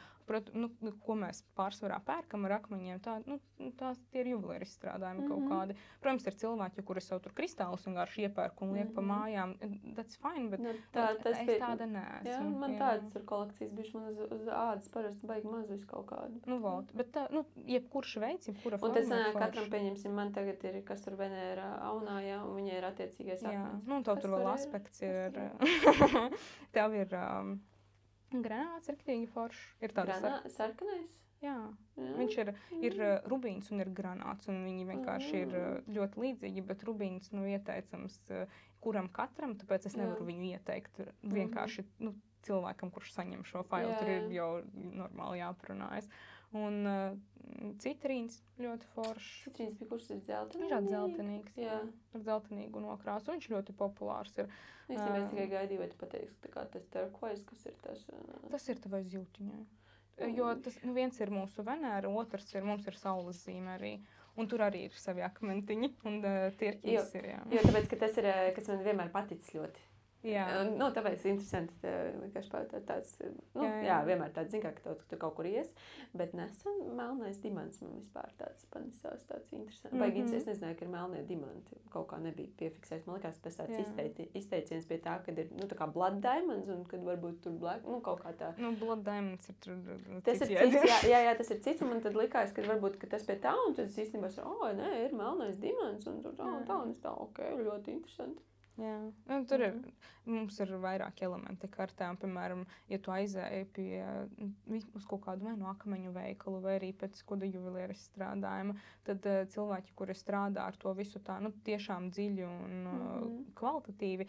ko mēs pārsvarā pērkam ar akmeņiem, tie ir juvelieru izstrādājumi kaut kādi. Protams, ir cilvēki, kuri savu tur kristālus vienkārši iepērk un liek pa mājām. That's fine, bet es tāda neesmu. Jā, man tādas ir kolekcijas, bijuši man uz ādas parasti baigi mazus kaut kādu. Bet jebkurš veids, jebkura forma. Un tad sanāk, katram pieņemsim, man tagad ir, kas tur Venēra aunā, jā, un viņai ir attiecīgais akmens. Un tev tur vēl aspekts ir. Tev ir granāts ir ktīgi foršs. Ir sarkanais? Jā. Viņš ir rubīns un ir granāts, un viņi vienkārši ir ļoti līdzīgi, bet rubīns ieteicams kuram katram, tāpēc es nevaru viņu ieteikt vienkārši cilvēkam, kurš saņem šo failu, tur ir jau normāli jāparunājas. Un citrīns ļoti foršs. Citrīns bija kurš ir dzeltenīgs? Viņš ir dzeltenīgs, jā. Ar dzeltenīgu nokrāsu. Viņš ļoti populārs ir. Es tikai gaidīju, vai tu pateiksi, tā kā tas turquoise, kas ir tas? Tas ir tavai ziltiņai. Jo tas viens ir mūsu Venēra, otrs ir, mums ir saules zīme arī. Un tur arī ir savi akmentiņi, un tirkīs ir, jā. Jo tāpēc, ka tas ir, kas man vienmēr paticis ļoti. Jā. Tāpēc interesanti, vienkārši tāds, jā, vienmēr tāds, zin kā, ka tu kaut kur ies, bet nesen melnais dimants man vispār tāds panisās, tāds interesants. Baigi, es nezināju, ka ir melnie dimanti, kaut kā nebija piefiksēts. Man likās, tas tāds izteiciens pie tā, kad ir, tā kā blood diamonds, un kad varbūt tur black, kaut kā tā. Blood diamonds ir tur tas ir cits, jā, tas ir cits, un man tad likās, ka varbūt, ka tas pie tā, un tad es īstenībā nē, ir melnais dimants, un tur tā, un es tā, ok, ļoti interesanti. Jā, tur mums ir vairāki elementi kartām, piemēram, ja tu aizēji uz kaut kādu vai no akmeņu veikalu vai arī pēc koda juvelieru strādājuma, tad cilvēki, kuri strādā ar to visu tā, tiešām dziļi un kvalitatīvi,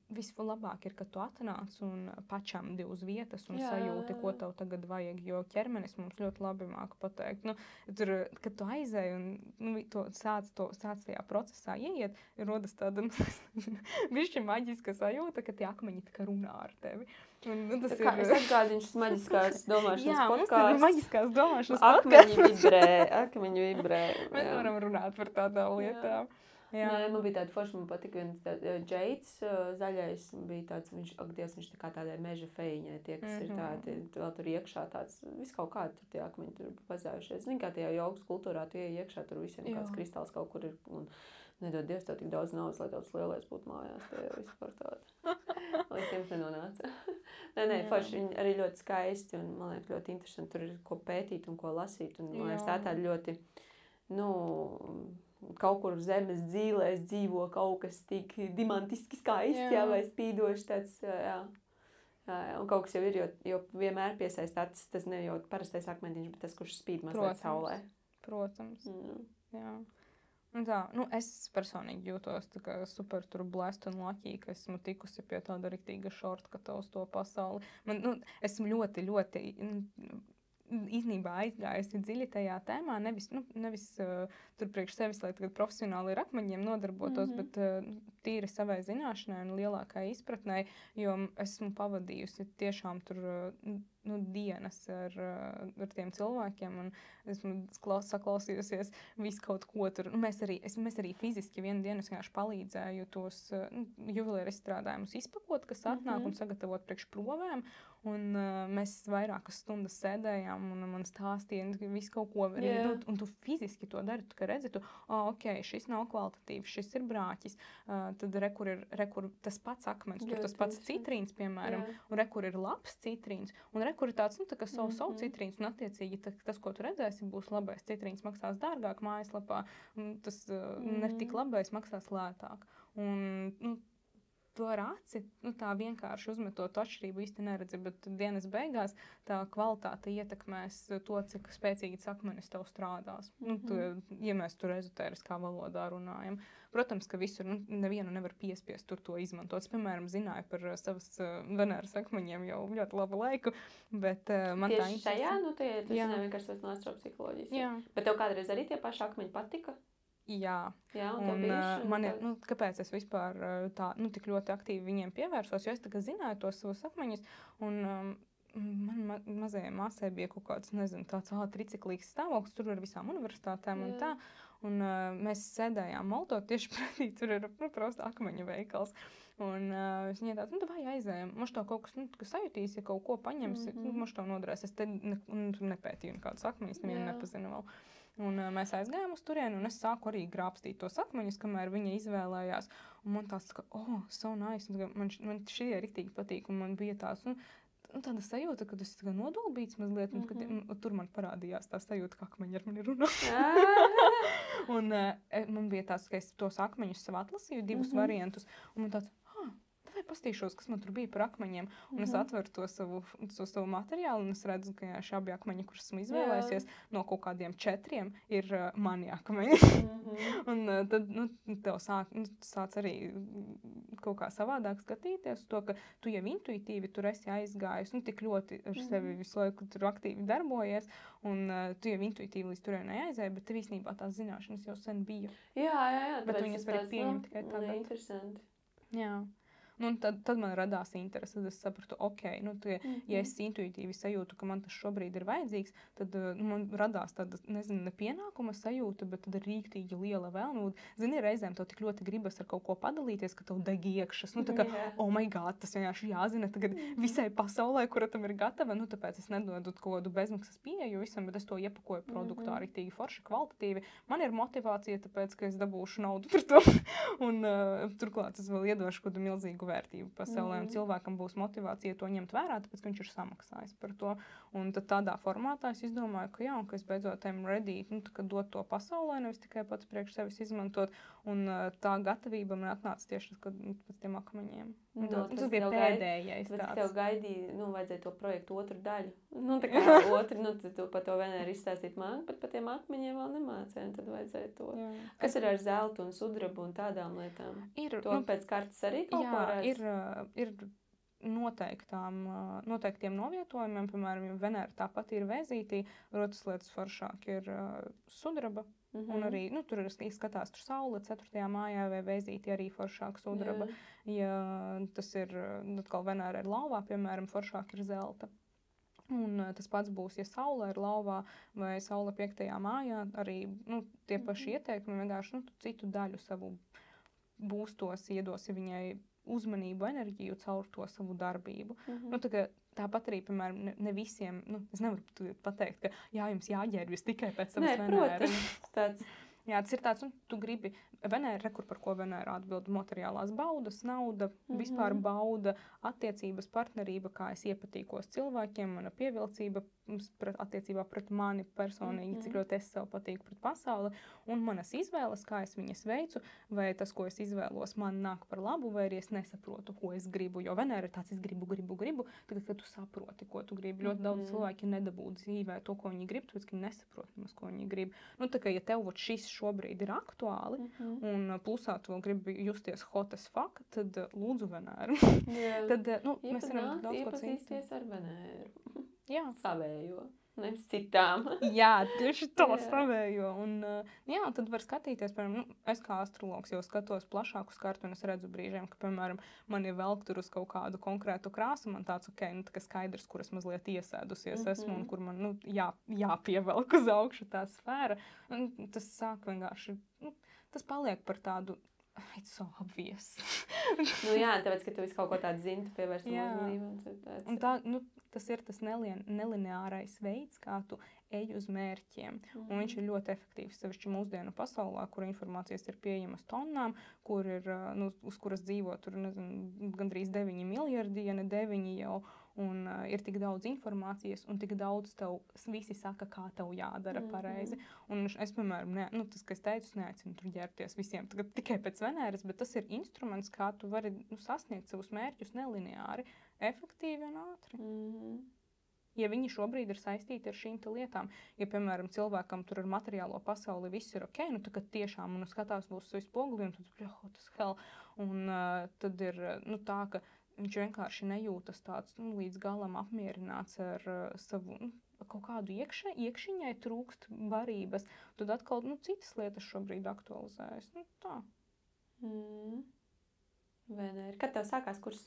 vislabāk ir, kad tu atnāc un pačamdi uz vietas un sajūti, ko tev tagad vajag, jo ķermenis mums ļoti labi māka pateikt. Tur, kad tu aizēji un sāc tajā procesā ieiet, rodas tāda bišķi maģiska sajūta, ka tie akmeņi tā kā runā ar tevi. Tas ir... Es atgādīšu šis maģiskās domāšanas podkāsts. Jā, mums ir maģiskās domāšanas podkāsts. Akmeņi vibrē. Mēs varam runāt par tādām lietām. Jā. Nē, man bija tāda forša, man patika viens Džeits zaļais, bija tāds, viņš tā kā tādai meža fejiņai, tie, kas ir tādi, vēl tur iekšā tāds, viss kaut kādi tur tie akmeņi tur pazājušies. Zini, kā tajā jogas kultūrā, tu ieej iekšā, tur visiem kāds kristāls kaut kur ir, un nedod Dievs tev tik daudz naudas, lai tavs lielais būtu mājās, tie jau vispār tādi. Līdz tiem nenonāca. Nē, forši, viņi arī ļoti skaisti, un man liekas ļoti interesanti, tur ir ko pētīt un ko lasīt, un man liekas tā ļoti, kaut kur zemes dzīlēs dzīvo kaut kas tik dimantiski skaists, vai spīdoši tāds, jā. Un kaut kas jau ir, jo vienmēr piesaist acis, tas ne jau parastais akmentiņš, bet tas, kurš spīd mazliet saulē. Protams, jā. Un tā, es personīgi jūtos tā kā super tur blessed un lucky, ka esmu tikusi pie tāda riktīga shortcuta uz to pasauli. Esmu ļoti, ļoti... Īstenībā aizgājusi dziļi tajā tēmā, nevis tur priekš sevis, lai tagad profesionāli ar akmeņiem nodarbotos, bet tīri savai zināšanai un lielākai izpratnei, jo esmu pavadījusi tiešām tur dienas ar tiem cilvēkiem un esmu saklausījusies visu kaut ko tur. Mēs arī fiziski vienu dienu vienkārši palīdzēju tos juvelieru izstrādājumus izpakot, kas atnāk un sagatavot priekš provēm. Un mēs vairākas stundas sēdējām un man stāstīja visu kaut ko. Un tu fiziski to dari, tu kā redzi, ok, šis nav kvalitatīvs, šis ir brāķis. Tad rekur tas pats akmens, tur tas pats citrīns, piemēram, un rekur ir labs citrīns, un rekur ir tāds, tā kā savu citrīns, un attiecīgi tas, ko tu redzēsi, būs labais citrīns, maksās dārgāk mājaslapā, un tas ne tik labais maksās lētāk. Un, to ar aci, tā vienkārši uzmetot atšķirību īsti neredzi, bet dienas beigās tā kvalitāte ietekmēs to, cik spēcīgi akmenis tev strādās. Ja mēs tur ezotēriskā valodā runājam. Protams, ka visur nevienu nevar piespiest tur to izmantot. Es, piemēram, zināju par savas Venēras akmeņiem jau ļoti labu laiku, bet man tā interesē. Tieši šajā? Tas nav vienkārši tas no astropsiholoģijas. Jā. Bet tev kādreiz arī tie paši akmeņi patika? Jā, un man ir, kāpēc es vispār tā, tik ļoti aktīvi viņiem pievērsos, jo es tagad zināju tos savus akmeņus, un man mazajai māsai bija kaut kāds, nezinu, tāds triciklīgs stāvoklis, tur ar visām universitātēm un tā, Un mēs sēdējām Molto, tieši pretī tur ir prosta akmeņu veikals. Un es viņai tādu, vai aizējam, mums to kaut kas sajūtīs, ja kaut ko paņems, mums to noderēs. Es te nepētīju nekādus akmeņus, nevienu nepazinu vēl. Un mēs aizgājām uz turieni, un es sāku arī grābstīt tos akmeņus, kamēr viņa izvēlējās. Un man tāds, ka, so nice, man šie riktīgi patīk, un man bija tāds, tāda sajūta, ka tas ir nodolbīts mazliet, un kad tur man parādījās tā sajūta, ka akmeņi ar mani runā. Un man bija tāds, ka es tos akmeņus sev atlasīju, divus variantus, un man tāds, vai pastīšos, kas man tur bija par akmeņiem, un es atveru to savu materiālu, un es redzu, ka šie abi akmeņi, kurus esmu izvēlējusies, no kaut kādiem 4 ir mani akmeņi. Un tad, tev sāc arī kaut kā savādāk skatīties to, ka tu jau intuitīvi tur esi aizgājis, tik ļoti ar sevi visu laiku tur aktīvi darbojies, un tu jau intuitīvi līdz turienei aizēji, bet tev īstenībā tās zināšanas jau sen bija. Jā. Bet viņas var pieņemt tikai tagad. Interesanti. Jā. Un tad man radās interese, tad es sapratu, ja es intuitīvi sajūtu, ka man tas šobrīd ir vajadzīgs, tad man radās tāda, ne pienākuma sajūta, bet tad rīktīgi liela vēlme. Zini, reizēm tev tik ļoti gribas ar kaut ko padalīties, ka tev deg iekšas. Tā kā, oh my God, tas vienkārši jāzina tagad visai pasaulē, kura tam ir gatava. Tāpēc es nedodu kaut kādu bezmaksas pieeju visam, bet es to iepakoju produktā rīktīgi forši, kvalitatīvi. Man ir motivācija, tāpēc, ka es dabūšu naudu par to. Un turklāt es vēl iedošu kādu milzīgu vērtību pasaulē, un cilvēkam būs motivācija to ņemt vērā, tāpēc, ka viņš ir samaksājis par to. Un tad tādā formātā es izdomāju, ka es beidzot esmu ready, dot to pasaulē, nevis tikai pats priekš sevis izmantot, un tā gatavība man atnāca tieši pēc tiem akmeņiem. Tas bija pēdējais tāds. Tev gaidīja, vajadzēja to projektu otru daļu. Tā kā otru, tu par to Venēru izstāstīt māku, bet par tiem akmeņiem vēl nemācēji, tad vajadzēja to. Jā. Kas ir ar zeltu un sudrabu un tādām lietām? To pēc kartes arī kaut ko redz? Ir noteiktiem novietojumiem, piemēram, ja Venēra tāpat ir vēzītī, rotas lietas foršāk ir sudraba. Un arī, tur skatās tur saule 4. mājā vai vēzīti arī foršāk sudraba. Ja tas ir, atkal Venēra ir lauvā, piemēram, foršāk ir zelta. Un tas pats būs, ja saule ir lauvā vai saule 5. mājā, arī tie paši ieteikumi vienkārši citu daļu savu būstos iedosi viņai uzmanību, enerģiju caur to savu darbību. Tāpat arī, piemēram, ne visiem, es nevaru pateikt, ka jums jāģērbjas tikai pēc savas Venēras. Protams, Jā, tas ir tāds, tu gribi, Venēra, par ko Venēra atbild, materiālās baudas, nauda, vispār bauda, attiecības, partnerība, kā es iepatīkos cilvēkiem, mana pievilcība attiecībā pret mani personīgi, cik ļoti es sev patīku pret pasauli, un manas izvēles, kā es viņas veicu, vai tas, ko es izvēlos, man nāk par labu, vai arī es nesaprotu, ko es gribu, jo Venēra ir tāds, es gribu, tagad, kad tu saproti, ko tu gribi. Ļoti daudz cilvēki nedabū dzīvē to, ko viņi grib, tāpēc, ka viņi nesaprot, ko viņi grib. Tā kā, ja tev šis šobrīd ir aktuāli, un plusā tu vēl gribi justies hot as fuck, tad lūdzu Venēru. Tad, mēs varam daudz ko iepazīsties ar Venēru. Jā. Savējo, nevis citām. Jā, tieši to savējo. Un tad var skatīties, piemēram, es kā astrologs jau skatos plašāku skartu, un es redzu brīžiem, ka, piemēram, man ir velk tur uz kaut kādu konkrētu krāsu, man tāds, tā skaidrs, kur es mazliet iesēdusies esmu, un kur man, jāpievelk uz augšu tā sfēra. Un tas sāk vienkārši, tas paliek par tādu, it's so obvious. Tāpēc, ka tu visu kaut ko tādu zini, tu pievērst uzmanību. Un tas ir tas nelineārais veids, kā tu ej uz mērķiem. Un viņš ir ļoti efektīvs, sevišķi mūsdienu pasaulē, kur informācijas ir pieejamas tonnām, kur ir, uz kuras dzīvo tur, gandrīz 9 miljardi, ja ne 9 jau, un ir tik daudz informācijas, un tik daudz tev visi saka, kā tev jādara pareizi. Un es, piemēram, tas, ka es teicu, es neaicinu tur ģērbties visiem tikai pēc Venēras, bet tas ir instruments, kā tu vari sasniegt savus mērķus nelineāri, efektīvi un ātri. Ja viņi šobrīd ir saistīti ar šīm lietām, ja, piemēram, cilvēkam tur ar materiālo pasauli viss ir ok, tad tiešām skatās uz savu spoguli, un tad tas hell. Un tad ir tā, ka viņš vienkārši nejūtas tāds līdz galam apmierināts ar savu kaut kādu iekšiņai trūkst barības. Tad atkal citas lietas šobrīd aktualizējas. Tā. Venēra. Kad tev sākās kurs?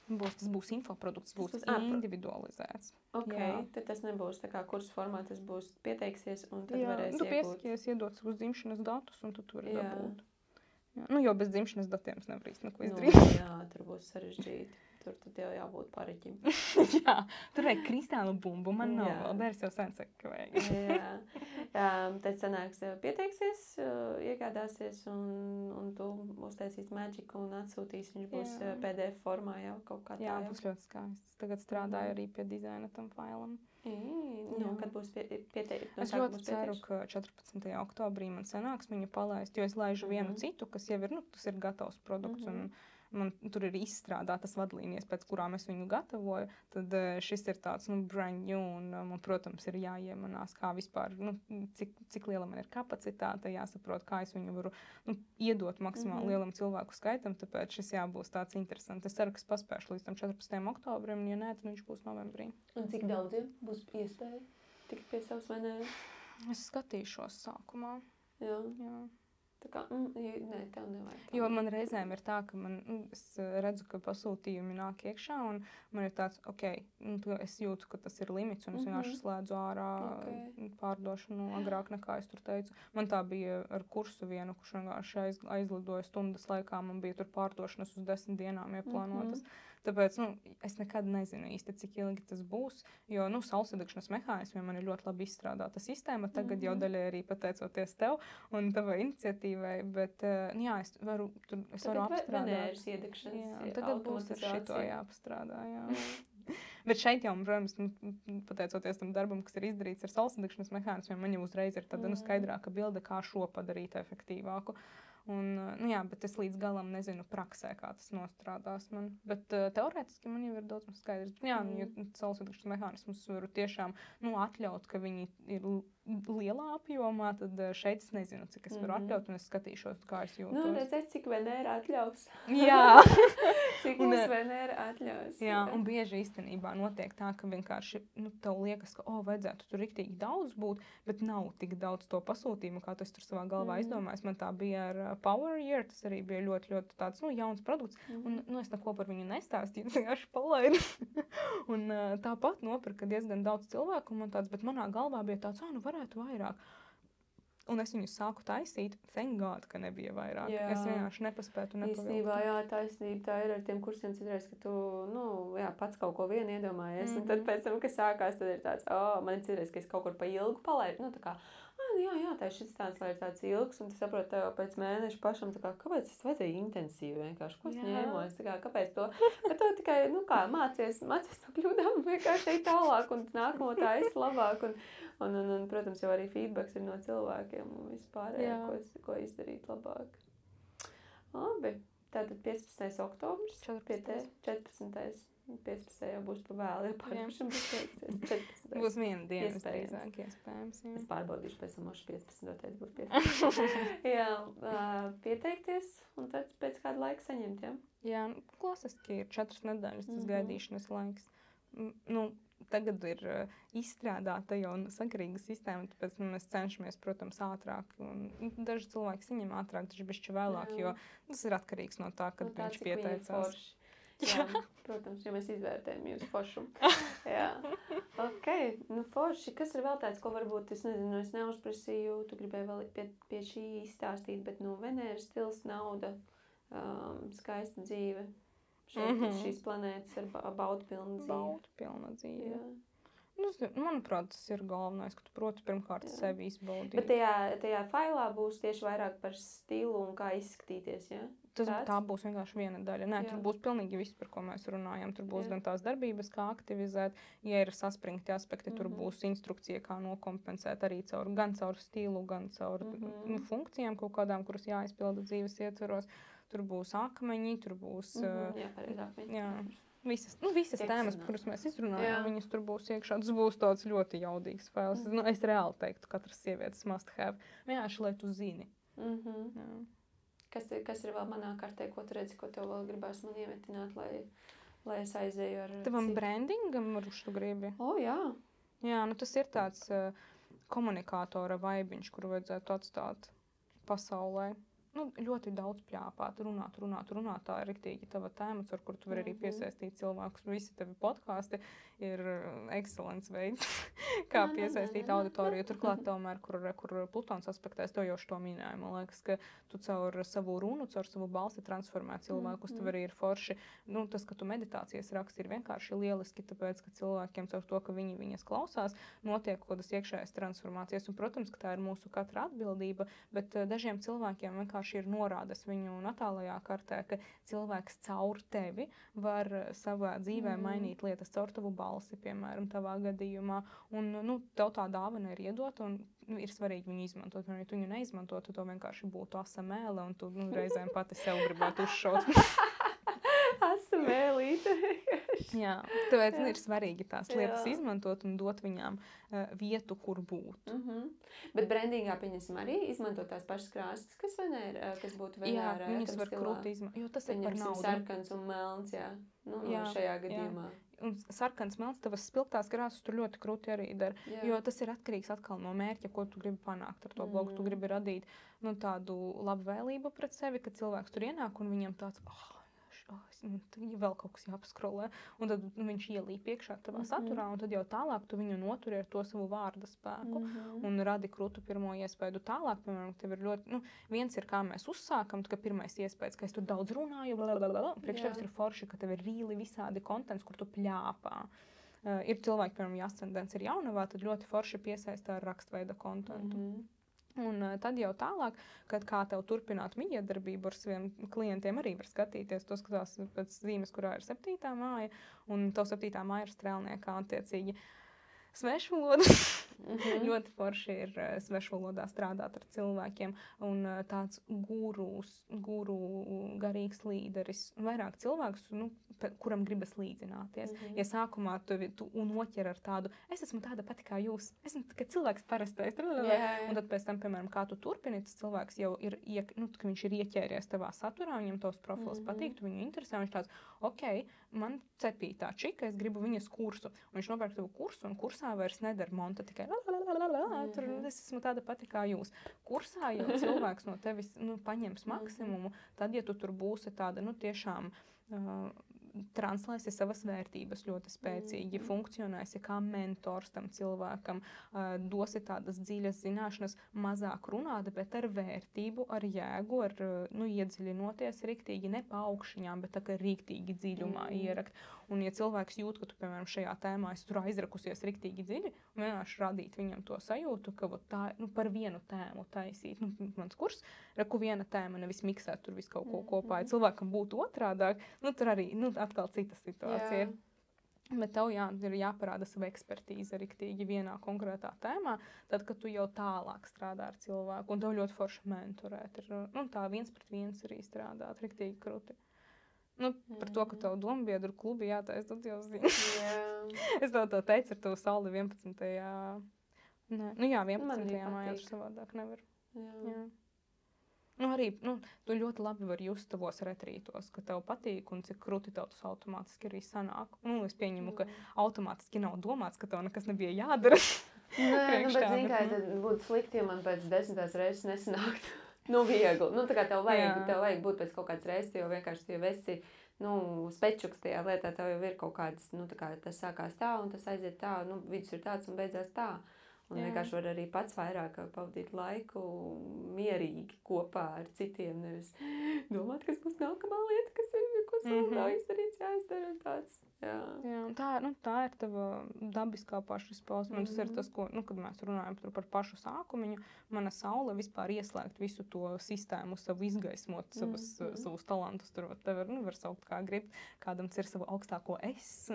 Tas būs infoprodukts, būs individualizēts. Tad tas nebūs tā kā kursu formā, tas būs pieteiksies un tad varēs tu iegūt. piesakies, iedot savus dzimšanas datus un tu tur dabūt. Jo bez dzimšanas datiem es nevaru īsti neko izdarīt. Tur būs sarežģīti. Tur tad jau jābūt pareķim. Tur vajag kristālu bumbu, man nav vēl. Bērs jau sen saka, ka vajag. Tad sanāks pieteiksies, iegādāsies un tu uztaisīs Magiku un atsūtīs. Viņš būs PDF formā jau kaut kā tā. Jā, būs ļoti skaists. Tagad strādāju arī pie dizaina tam failam. Kad būs pieteikti? Es ļoti ceru, ka 14. oktobrī man sanāks viņu palaist, jo es laižu vienu citu, kas jau ir, tas ir gatavs produkts un man tur ir izstrādātas vadlīnijas, pēc kurām es viņu gatavoju, tad šis ir tāds, brand new, un man, protams, ir jāiemanās, kā vispār, cik liela man ir kapacitāte, jāsaprot, kā es viņu varu iedot maksimāli lielam cilvēku skaitam, tāpēc šis jābūs tāds interesants. Es ceru, ka es paspēšu līdz tam 14. oktobrim, un ja nē, tad viņš būs novembrī. Un cik daudziem būs iespēja tikt pie savas Veneras? Es skatīšos sākumā. Jā. Tā kā, nē, tev nevajag. Jo man reizēm ir tā, ka es redzu, ka pasūtījumi nāk iekšā, un man ir tāds, es jūtu, ka tas ir limits, un es vienkārši slēdzu ārā pārdošanu agrāk nekā es tur teicu. Man tā bija ar kursu vienu, kurš vienkārši aizlidoja stundas laikā, man bija tur pārdošanas uz 10 dienām ieplānotas. Tāpēc, es nekad nezinu īsti, cik ilgi tas būs, jo, saulsadegšanas mehānismiem man ir ļoti labi izstrādāta sistēma, tagad jau daļai arī pateicoties tev un tavai iniciatīvai, bet, es varu apstrādāt. Tagad Veneras iedegšanas tagad būs ar šito jāapstrādā, Bet šeit jau, protams, pateicoties tam darbam, kas ir izdarīts ar saulsadegšanas mehānismiem, man jau uzreiz ir tāda skaidrāka bilde, kā šo padarīt efektīvāku. Un, bet es līdz galam nezinu praksē, kā tas nostrādās man. Bet teorētiski man jau ir daudz skaidrs. Ja saulsadegšanas mehānismus varu tiešām atļaut, ka viņi ir lielā apjomā, tad šeit es nezinu, cik es varu atļaut, un es skatīšos, kā es jūtos. Redzēs, cik Venēra atļaus. Jā. Cik mums Venēra atļaus. Jā, un bieži īstenībā notiek tā, ka vienkārši, tev liekas, ka, vajadzētu tur riktīgi daudz būt, bet nav tik daudz to pasūtījumu, kā tu esi tur savā galvā izdomājis. Man tā bija ar Power Year, tas arī bija ļoti, ļoti tāds, jauns produkts, un, es neko par viņu nestāstīju, vienkārši palaidu. Un tāpat nopirka diezgan daudz cilvēku, un man tāds, bet manā galvā bija tāds, varētu vairāk. Un es viņus sāku taisīt, thank God, ka nebija vairāk. Es vienkārši nepaspētu nepavilkt. Īstenībā, taisnība tā ir ar tiem kursiem citreiz, ka tu, pats kaut ko vienu iedomājies, un tad pēc tam, kas sākās, tad ir tāds, man ir citreiz, ka es kaut kur pa ilgu palaidu, tā kā, tā ir šis tāds, lai ir tāds ilgs, un tu saproti tev pēc mēneša pašam, tā kā, kāpēc es vajadzēju intensīvi vienkārši, ko es ņēmos, tā kā, kāpēc to, bet to tikai, mācies no kļūdām, vienkārši ej tālāk, un nākamo tā esi labāk, un, protams, jau arī feedbacks ir no cilvēkiem, un vispārējā, ko izdarīt labāk. Labi, tātad 15. oktobris, 14. 15. jau būs pa vēlu, ja pārdošana būs teiksies. 14. Būs viena diena, drīzāk, iespējams. Es pārbaudīšu pēc tam mošu 15. būs 15. Pieteikties, un tad pēc kāda laika saņemt, Jā, klasiski ir 4 nedēļas tas gaidīšanas laiks. Tagad ir izstrādāta jau sakarīga sistēma, tāpēc mēs cenšamies, protams, ātrāk. Un daži cilvēki saņem ātrāk, daži bišķi vēlāk, jo tas ir atkarīgs no tā, kad viņš pieteicās. Jā, protams, ja mēs izvērtējam jūsu foršumu. Jā. Forši. Kas ir vēl tāds, ko varbūt, es nezinu, es neuzprasīju, tu gribēji vēl pie šī izstāstīt, bet Venēra stils, nauda, skaista dzīve. Šīs planētas ar baudpilnu dzīvi. Baudpilna dzīve. Jā. Manuprāt, tas ir galvenais, ka tu proti pirmkārt sevi izbaudīt. Bet tajā failā būs tieši vairāk par stilu un kā izskatīties, Tā būs vienkārši viena daļa. Nē, tur būs pilnīgi viss, par ko mēs runājam. Tur būs gan tās darbības, kā aktivizēt, ja ir saspringti aspekti, tur būs instrukcija, kā nokompensēt arī gan caur stilu, gan caur funkcijām kaut kādām, kuras jāizpilda dzīves ietveros. Tur būs akmeņi, tur būs... Visas tēmas, kuras mēs izrunājām, viņas tur būs iekšā. Tas būs tāds ļoti jaudīgs fails. Es reāli teiktu, katras sievietes must have. Vienkārši, lai tu zini. Kas ir vēl manā kartē, ko tu redzi, ko tev vēl gribās man iemetināt, lai es aizēju ar... Tavam brandingam, kurš tu gribi? Jā. Jā, tas ir tāds komunikātora vaibiņš, kuru vajadzētu atstāt pasaulē. ļoti daudz pļāpāt, runāt. Tā ir riktīgi tava tēmats, ar kur tu vari arī piesaistīt cilvēkus. Visi tavi podkāsti ir ekscelents veids, kā piesaistīt auditoriju. Turklāt tomēr, kur Plutons aspektēs, to jau šo minēju. Man liekas, ka tu caur savu runu, caur savu balsi transformē cilvēkus. Tev arī ir forši. Tas, ka tu meditācijas raksti, ir vienkārši lieliski, tāpēc, ka cilvēkiem caur to, ka viņi viņas klausās, notiek kaut kādas iekšējas transformācijas. Un, protams, ka tā ir mūsu katra atbildība, bet dažiem cilvēkiem vienkārši ir norādes viņu natālajā kartē, ka cilvēks caur tevi var savā dzīvē mainīt lietas caur tavu balsi, piemēram, tavā gadījumā. Un, tev tā dāvana ir iedota un ir svarīgi viņu izmantot. Ja tu viņu neizmantotu, to vienkārši būtu asa mēle un tu reizēm pati sev gribētu uzšaut. Asa mēlīte. Jā, tāpēc ir svarīgi tās lietas izmantot un dot viņām vietu, kur būt. Bet brandingā, pieņemsim, arī izmantot tās pašas krāsas, kas būtu Venērā. Jā, viņas var krūti izmantot, jo tas ir par naudu. Sarkans un melns, šajā gadījumā. Un sarkans, melns, tavas spilgtās krāsas tur ļoti krūti arī der, jo tas ir atkarīgs atkal no mērķa, ko tu gribi panākt ar to blogu. Tu gribi radīt tādu labvēlību pret sevi, ka cilvēks tur ienāk un viņam tāds, vēl kaut kas jāpaskrolē, un tad viņš ielīp iekšā tavā saturā, un tad jau tālāk tu viņu noturi ar to savu vārda spēku un radi krūtu pirmo iespēju tālāk, piemēram, tev ir ļoti, viens ir, kā mēs uzsākam, ka pirmais iespējas, ka es tur daudz runāju, priekš tevis ir forši, ka tev ir rīli visādi kontents, kur tu pļāpā. Ir cilvēki, piemēram, ja ascendents ir jaunavā, tad ļoti forši piesaistā ar rakstveida kontentu. Un tad jau tālāk, kad kā tev turpināt mijiedarbību ar saviem klientiem, arī var skatīties. To skatās pēc zīmes, kurā ir 7. māja, un tev 7. māja ir strēlniekā attiecīgi svešvaloda. Ļoti forši ir svešvalodā strādāt ar cilvēkiem, un tāds guru garīgs līderis. Vairāk cilvēks, kuram gribas līdzināties. Ja sākumā tu noķer ar tādu, es esmu tāda pati kā jūs, esmu tikai cilvēks parastais, un tad pēc tam, piemēram, kā tu turpini, tas cilvēks jau ir, ka viņš ir ieķēries tavā saturā, viņam tavs profils patīk, tu viņu interesē, viņš tāds, man cepītā čika, es gribu viņas kursu, un viņš nopērk tavu kursu, un kursā vairs nedara monta tikai tur es esmu tāda pati kā jūs. Kursā jau cilvēks no tevis paņems maksimumu, tad, ja tu tur būsi tāda, tiešām translēsi savas vērtības ļoti spēcīgi, funkcionēsi kā mentors tam cilvēkam, dosi tādas dziļas zināšanas, mazāk runāt, bet ar vērtību, ar jēgu, ar iedziļinoties riktīgi, ne pa augšņām, bet tā kā riktīgi dziļumā ierakt. Un ja cilvēks jūt, ka tu, piemēram, šajā tēmā esi tur aizrakusies riktīgi dziļi, un vienkārši radīt viņam to sajūtu, ka tā, par vienu tēmu taisīt. Mans kurs, viena tēma, nevis miksēt tur visu kaut ko kopā. Ja cilvēkam būtu otrādāk, tur arī atkal cita situācija. Bet tev ir jāparāda sava ekspertīze riktīgi vienā konkrētā tēmā, tad, kad tu jau tālāk strādā ar cilvēku, un tev ļoti forši mentorēt. Tā 1-pret-1 arī strādāt riktīgi kruti. Par to, ka tev dombiedru klubi jātaisa, tad jau zini. Es tev to teicu ar tavu sauli 11. 11. mājā tur savādāk nevar. Jā. Arī, tu ļoti labi vari just tavos retrītos, ka tev patīk un cik kruti tev tas automātiski arī sanāk. Es pieņemu, ka automātiski nav domāts, ka tev nekas nebija jādara. Bet zini, kā tad būtu slikti, ja man pēc 10. reizes nesanāktu. Viegli. Tā kā tev vajag būt pēc kaut kādas reizes, jo vienkārši tu jau esi, spečuks tajā lietā, tev jau ir kaut kāds, tā kā tas sākās tā un tas aiziet tā, vidus ir tāds un beidzās tā. Un vienkārši var arī pats vairāk pavadīt laiku mierīgi kopā ar citiem, nevis domāt, kas būs nākamā lieta, ko nav izdarīts, jāizdara tāds. Tā ir tava dabiskā pašizpausme. Tas ir tas, ko, kad mēs runājam par pašu sākumiņu, mana saule vispār ieslēgt visu to sistēmu, savu izgaismot, savus talantus. Tur var saukt kā grib, kādam ir savu augstāko es.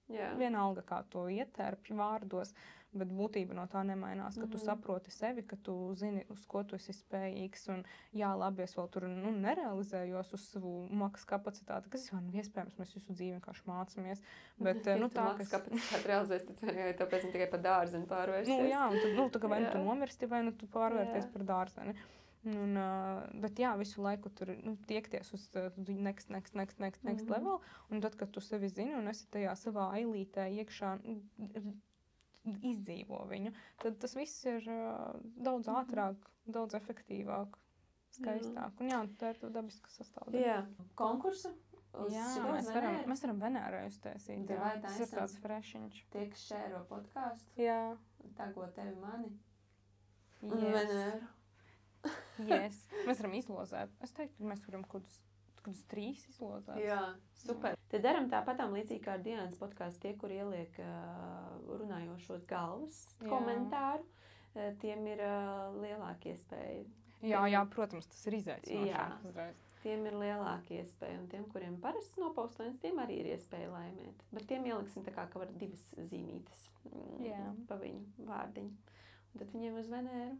Vienalga, kā to ietērpj vārdos. Bet būtība no tā nemainās, ka tu saproti sevi, ka tu zini, uz ko tu esi spējīgs. Un labi, es vēl tur nerealizējos uz savu makas kapacitāti, kas ir iespējams, mēs visu dzīvi vienkārši mācāmies. Bet, tu makas kapacitāti realizēs, tad tāpēc ne tikai par dārzeni pārvērsties. Un tad, vai tu nomirsti, vai tu pārvērties par dārzeni. Bet visu laiku tur tiekties uz next level. Un tad, kad tu sevi zini un esi tajā savā ailītē iekšā, izdzīvo viņu, tad tas viss ir daudz ātrāk, daudz efektīvāk skaistāk. Un jā, tā ir dabiska sastāvdaļa. Jā, konkursu. Jā, mēs varam Venēru uztaisīt. Tas ir tāds frešiņš. Tie, kas šēro podkāstu, Jā. tago tevi mani. Yes. Venēru. Yes. Mēs varam izlozēt. Es teiktu, ka mēs varam kaut kādus 3 izlozēt. Jā, super. Tad daram tāpatām līdzīgi kā ar Diānas podkāstu, tie, kur ieliek runājošos galvas komentāru, tiem ir lielāka iespēja. Jā, protams, tas ir izaicinošāk uzreiz. Tiem ir lielāka iespēja, un tiem, kuriem parasts nopaustojums, tiem arī ir iespēja laimēt. Bet tiem ieliksim tā kā var 2 zīmītes pa viņu vārdiņu. Un tad viņiem uz Venēru.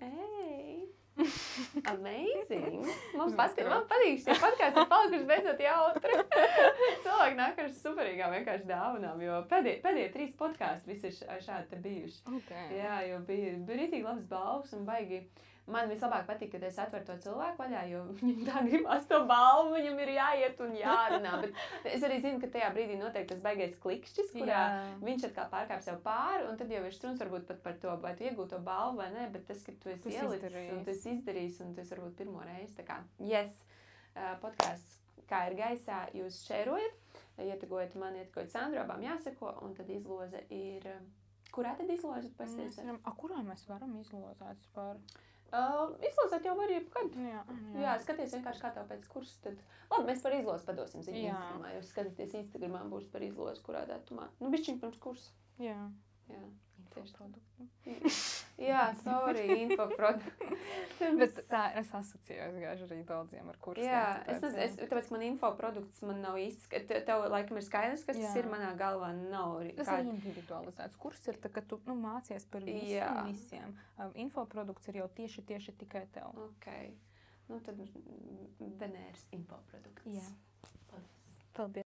Ej! Amazing! Man patīk šie podkāsti ir palikuši beidzot jautri. Cilvēki nāk ar superīgām vienkārši dāvanām, jo pēdējie 3 podkāsti visi ir šādi te bijuši. Okay. Jā, jo bija rītīgi labs balvs un baigi. Man vislabāk patīk, kad es atveru to cilvēku vaļā, jo viņam tā gribās to balvu, viņam ir jāiet un jārunā. Bet es arī zinu, ka tajā brīdī noteikti tas baigais klikšķis, kurā viņš atkal pārkāp sev pāri, un tad jau ir struns varbūt pat par to, vai tu iegūti to balvu vai ne, bet tas, ka tu esi ielicis un tu esi izdarījis, un tu esi varbūt pirmo reizi. Tā kā, yes, podkāsts Kā ir gaisā, jūs šērojat, ietagojat man, ietagojat Sandru, abām jāseko, un tad izloze ir... Kurā tad izlozat pasies? Kurā mēs varam izlozēt par... Izlozēt jau var jebkad. Jā, skaties vienkārši kā tev pēc kursa. Tad... Labi, mēs par izlozi padosim ziņu Instagramā. Jūs skatāties Instagramā būs par izlozi, kurā datumā. Bišķiņ pirms kursa. Jā. Infoprodukti. Jā, sorry, infoprodukti. Bet tā es asociējos gājuši arī daudziem ar kursiem. Jā, tāpēc man infoprodukts man nav īsti, tev laikam ir skaidrs, kas tas ir, manā galvā nav. Tas ir individualizēts kurs, ir tā, ka tu mācies par visiem. Infoprodukts ir jau tieši tikai tev. Ok. Nu tad Venēras infoprodukts. Jā. Paldies. Paldies.